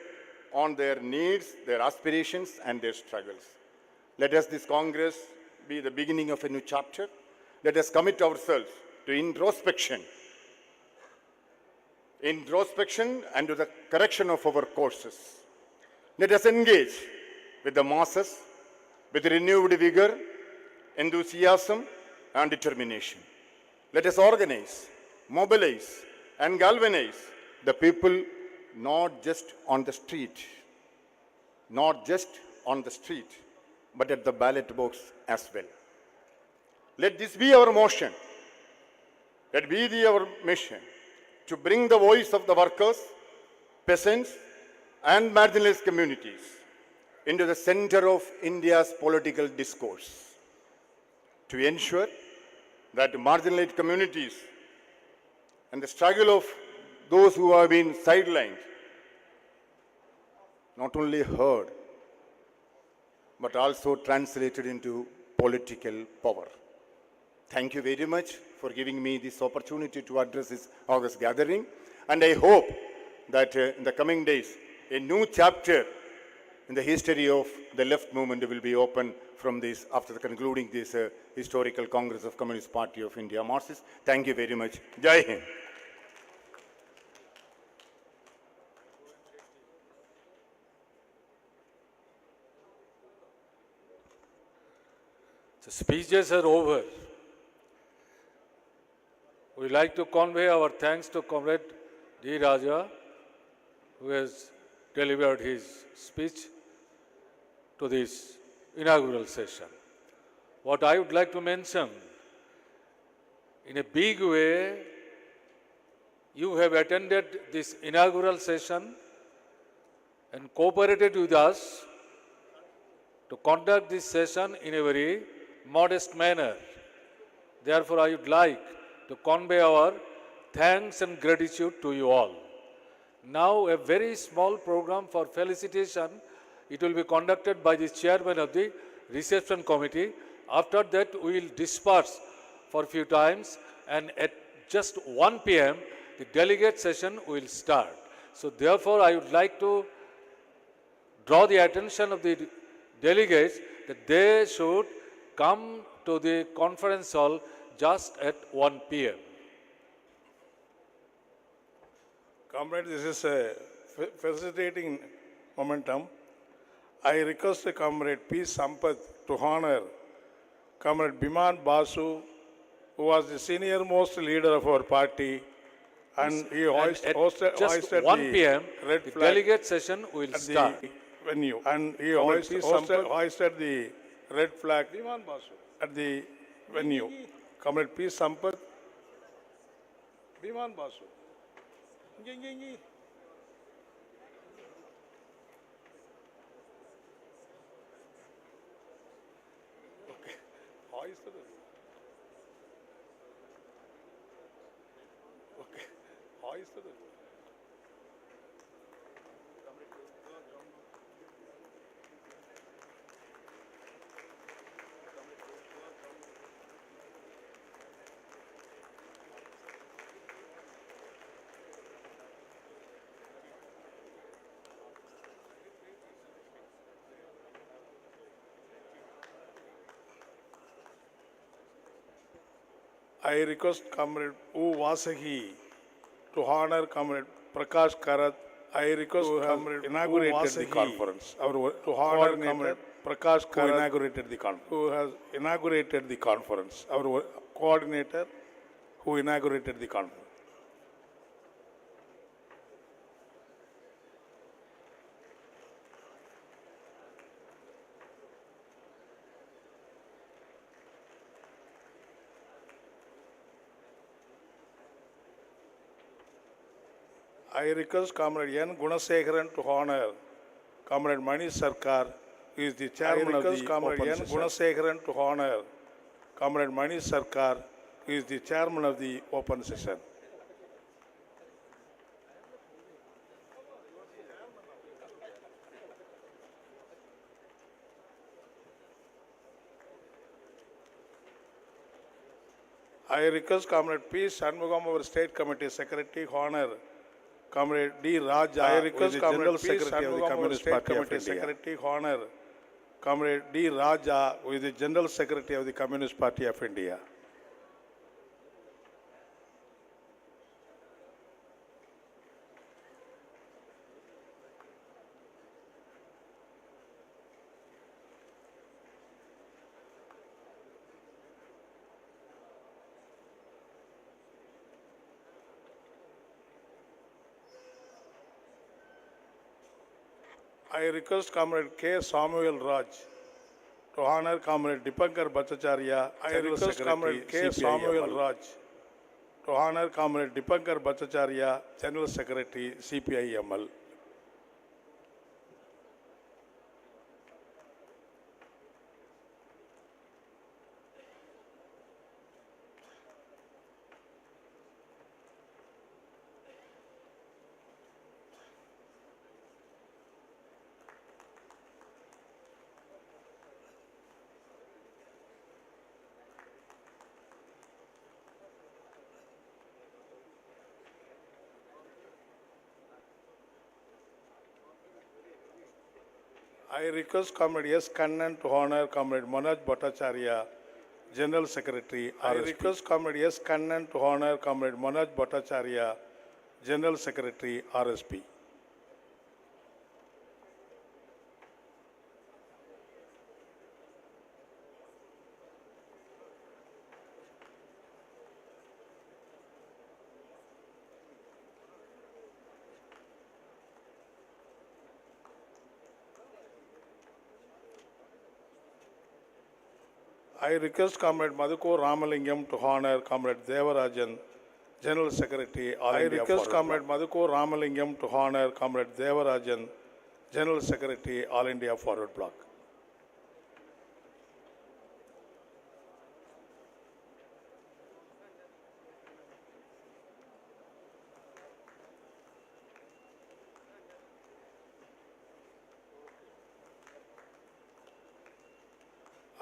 Speaker 7: on their needs, their aspirations, and their struggles. Let us, this Congress, be the beginning of a new chapter. Let us commit ourselves to introspection and to the correction of our courses. Let us engage with the masses with renewed vigor, enthusiasm, and determination. Let us organize, mobilize, and galvanize the people not just on the street, but at the ballot box as well. Let this be our motion. Let be our mission to bring the voice of the workers, peasants, and marginalized communities into the center of India's political discourse, to ensure that marginalized communities and the struggle of those who have been sidelined not only heard but also translated into political power. Thank you very much for giving me this opportunity to address this August gathering, and I hope that in the coming days a new chapter in the history of the left movement will be opened from this after concluding this historical Congress of Communist Party of India Marxists. Thank you very much. Jai Hind.
Speaker 2: The speeches are over. We like to convey our thanks to Comrade D. Raja, who has delivered his speech to this inaugural session. What I would like to mention, in a big way, you have attended this inaugural session and cooperated with us to conduct this session in a very modest manner. Therefore, I would like to convey our thanks and gratitude to you all. Now, a very small program for felicitation. It will be conducted by the chairman of the reception committee. After that, we will disperse for a few times, and at just 1 p.m., the delegate session will start. So, therefore, I would like to draw the attention of the delegates that they should come to the conference hall just at 1 p.m.
Speaker 8: Comrade, this is a facilitating momentum. I request Comrade P. Sampath to honor Comrade Biman Basu, who was the senior most leader of our party, and he hosted
Speaker 2: Just 1 p.m.,
Speaker 8: red
Speaker 2: the
Speaker 8: flag
Speaker 2: delegate session will
Speaker 8: at
Speaker 2: start.
Speaker 8: the venue. And he hoisted the red flag at the venue. Comrade P. Sampath. Biman Basu. Okay. Hoisted it. Okay. Hoisted it. I request Comrade U. Vasagi to honor Comrade Prakash Karat. I request Comrade inaugurated the conference. To honor Comrade Prakash Karat, who inaugurated the conference. Who has inaugurated the conference. Our coordinator, who inaugurated the conference. I request Comrade N. Gunasekharan to honor Comrade Manik Sarkar, who is the chairman of the Comrade N. Gunasekharan to honor Comrade Manik Sarkar, who is the chairman of the open session. I request Comrade P. Shanmugam, our state committee secretary, honor Comrade D. Raja, I request Comrade P. Secretary of the Communist Party of India. Secretary honor Comrade D. Raja, who is the General Secretary of the Communist Party of India. I request Comrade K. Samuel Raj to honor Comrade Dipankar Bhattacharya. I request Comrade K. Samuel Raj to honor Comrade Dipankar Bhattacharya, General Secretary, CPIML. I request Comrade S. Kannan to honor Comrade Manoj Bhattacharya, General Secretary, RSP. I request Comrade S. Kannan to honor Comrade Manoj Bhattacharya, General Secretary, RSP. I request Comrade Madhuko Ramalingam to honor Comrade Devarajan, General Secretary, All India request Comrade Madhuko Ramalingam to honor Comrade Devarajan, General Secretary, All India Forward Bloc.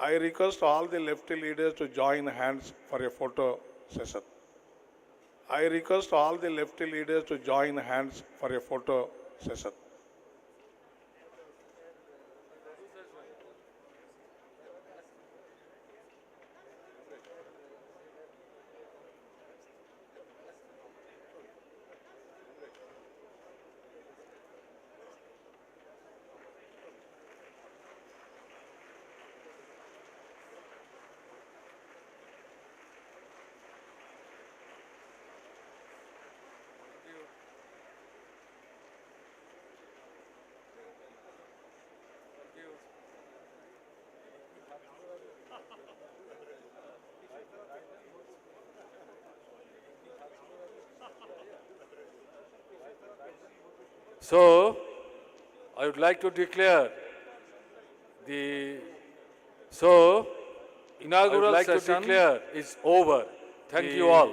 Speaker 8: I request all the lefty leaders to join hands for a photo session. I request all the lefty leaders to join hands for a photo session.
Speaker 2: So, I would like to declare the inaugural session is over. Thank you all.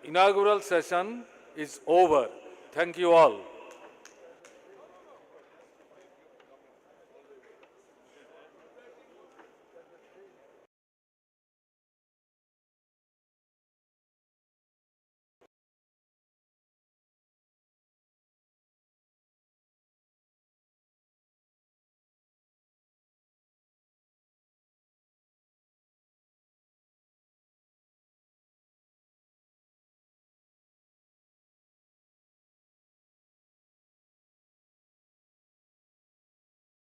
Speaker 2: Inaugural session is over. Thank you all.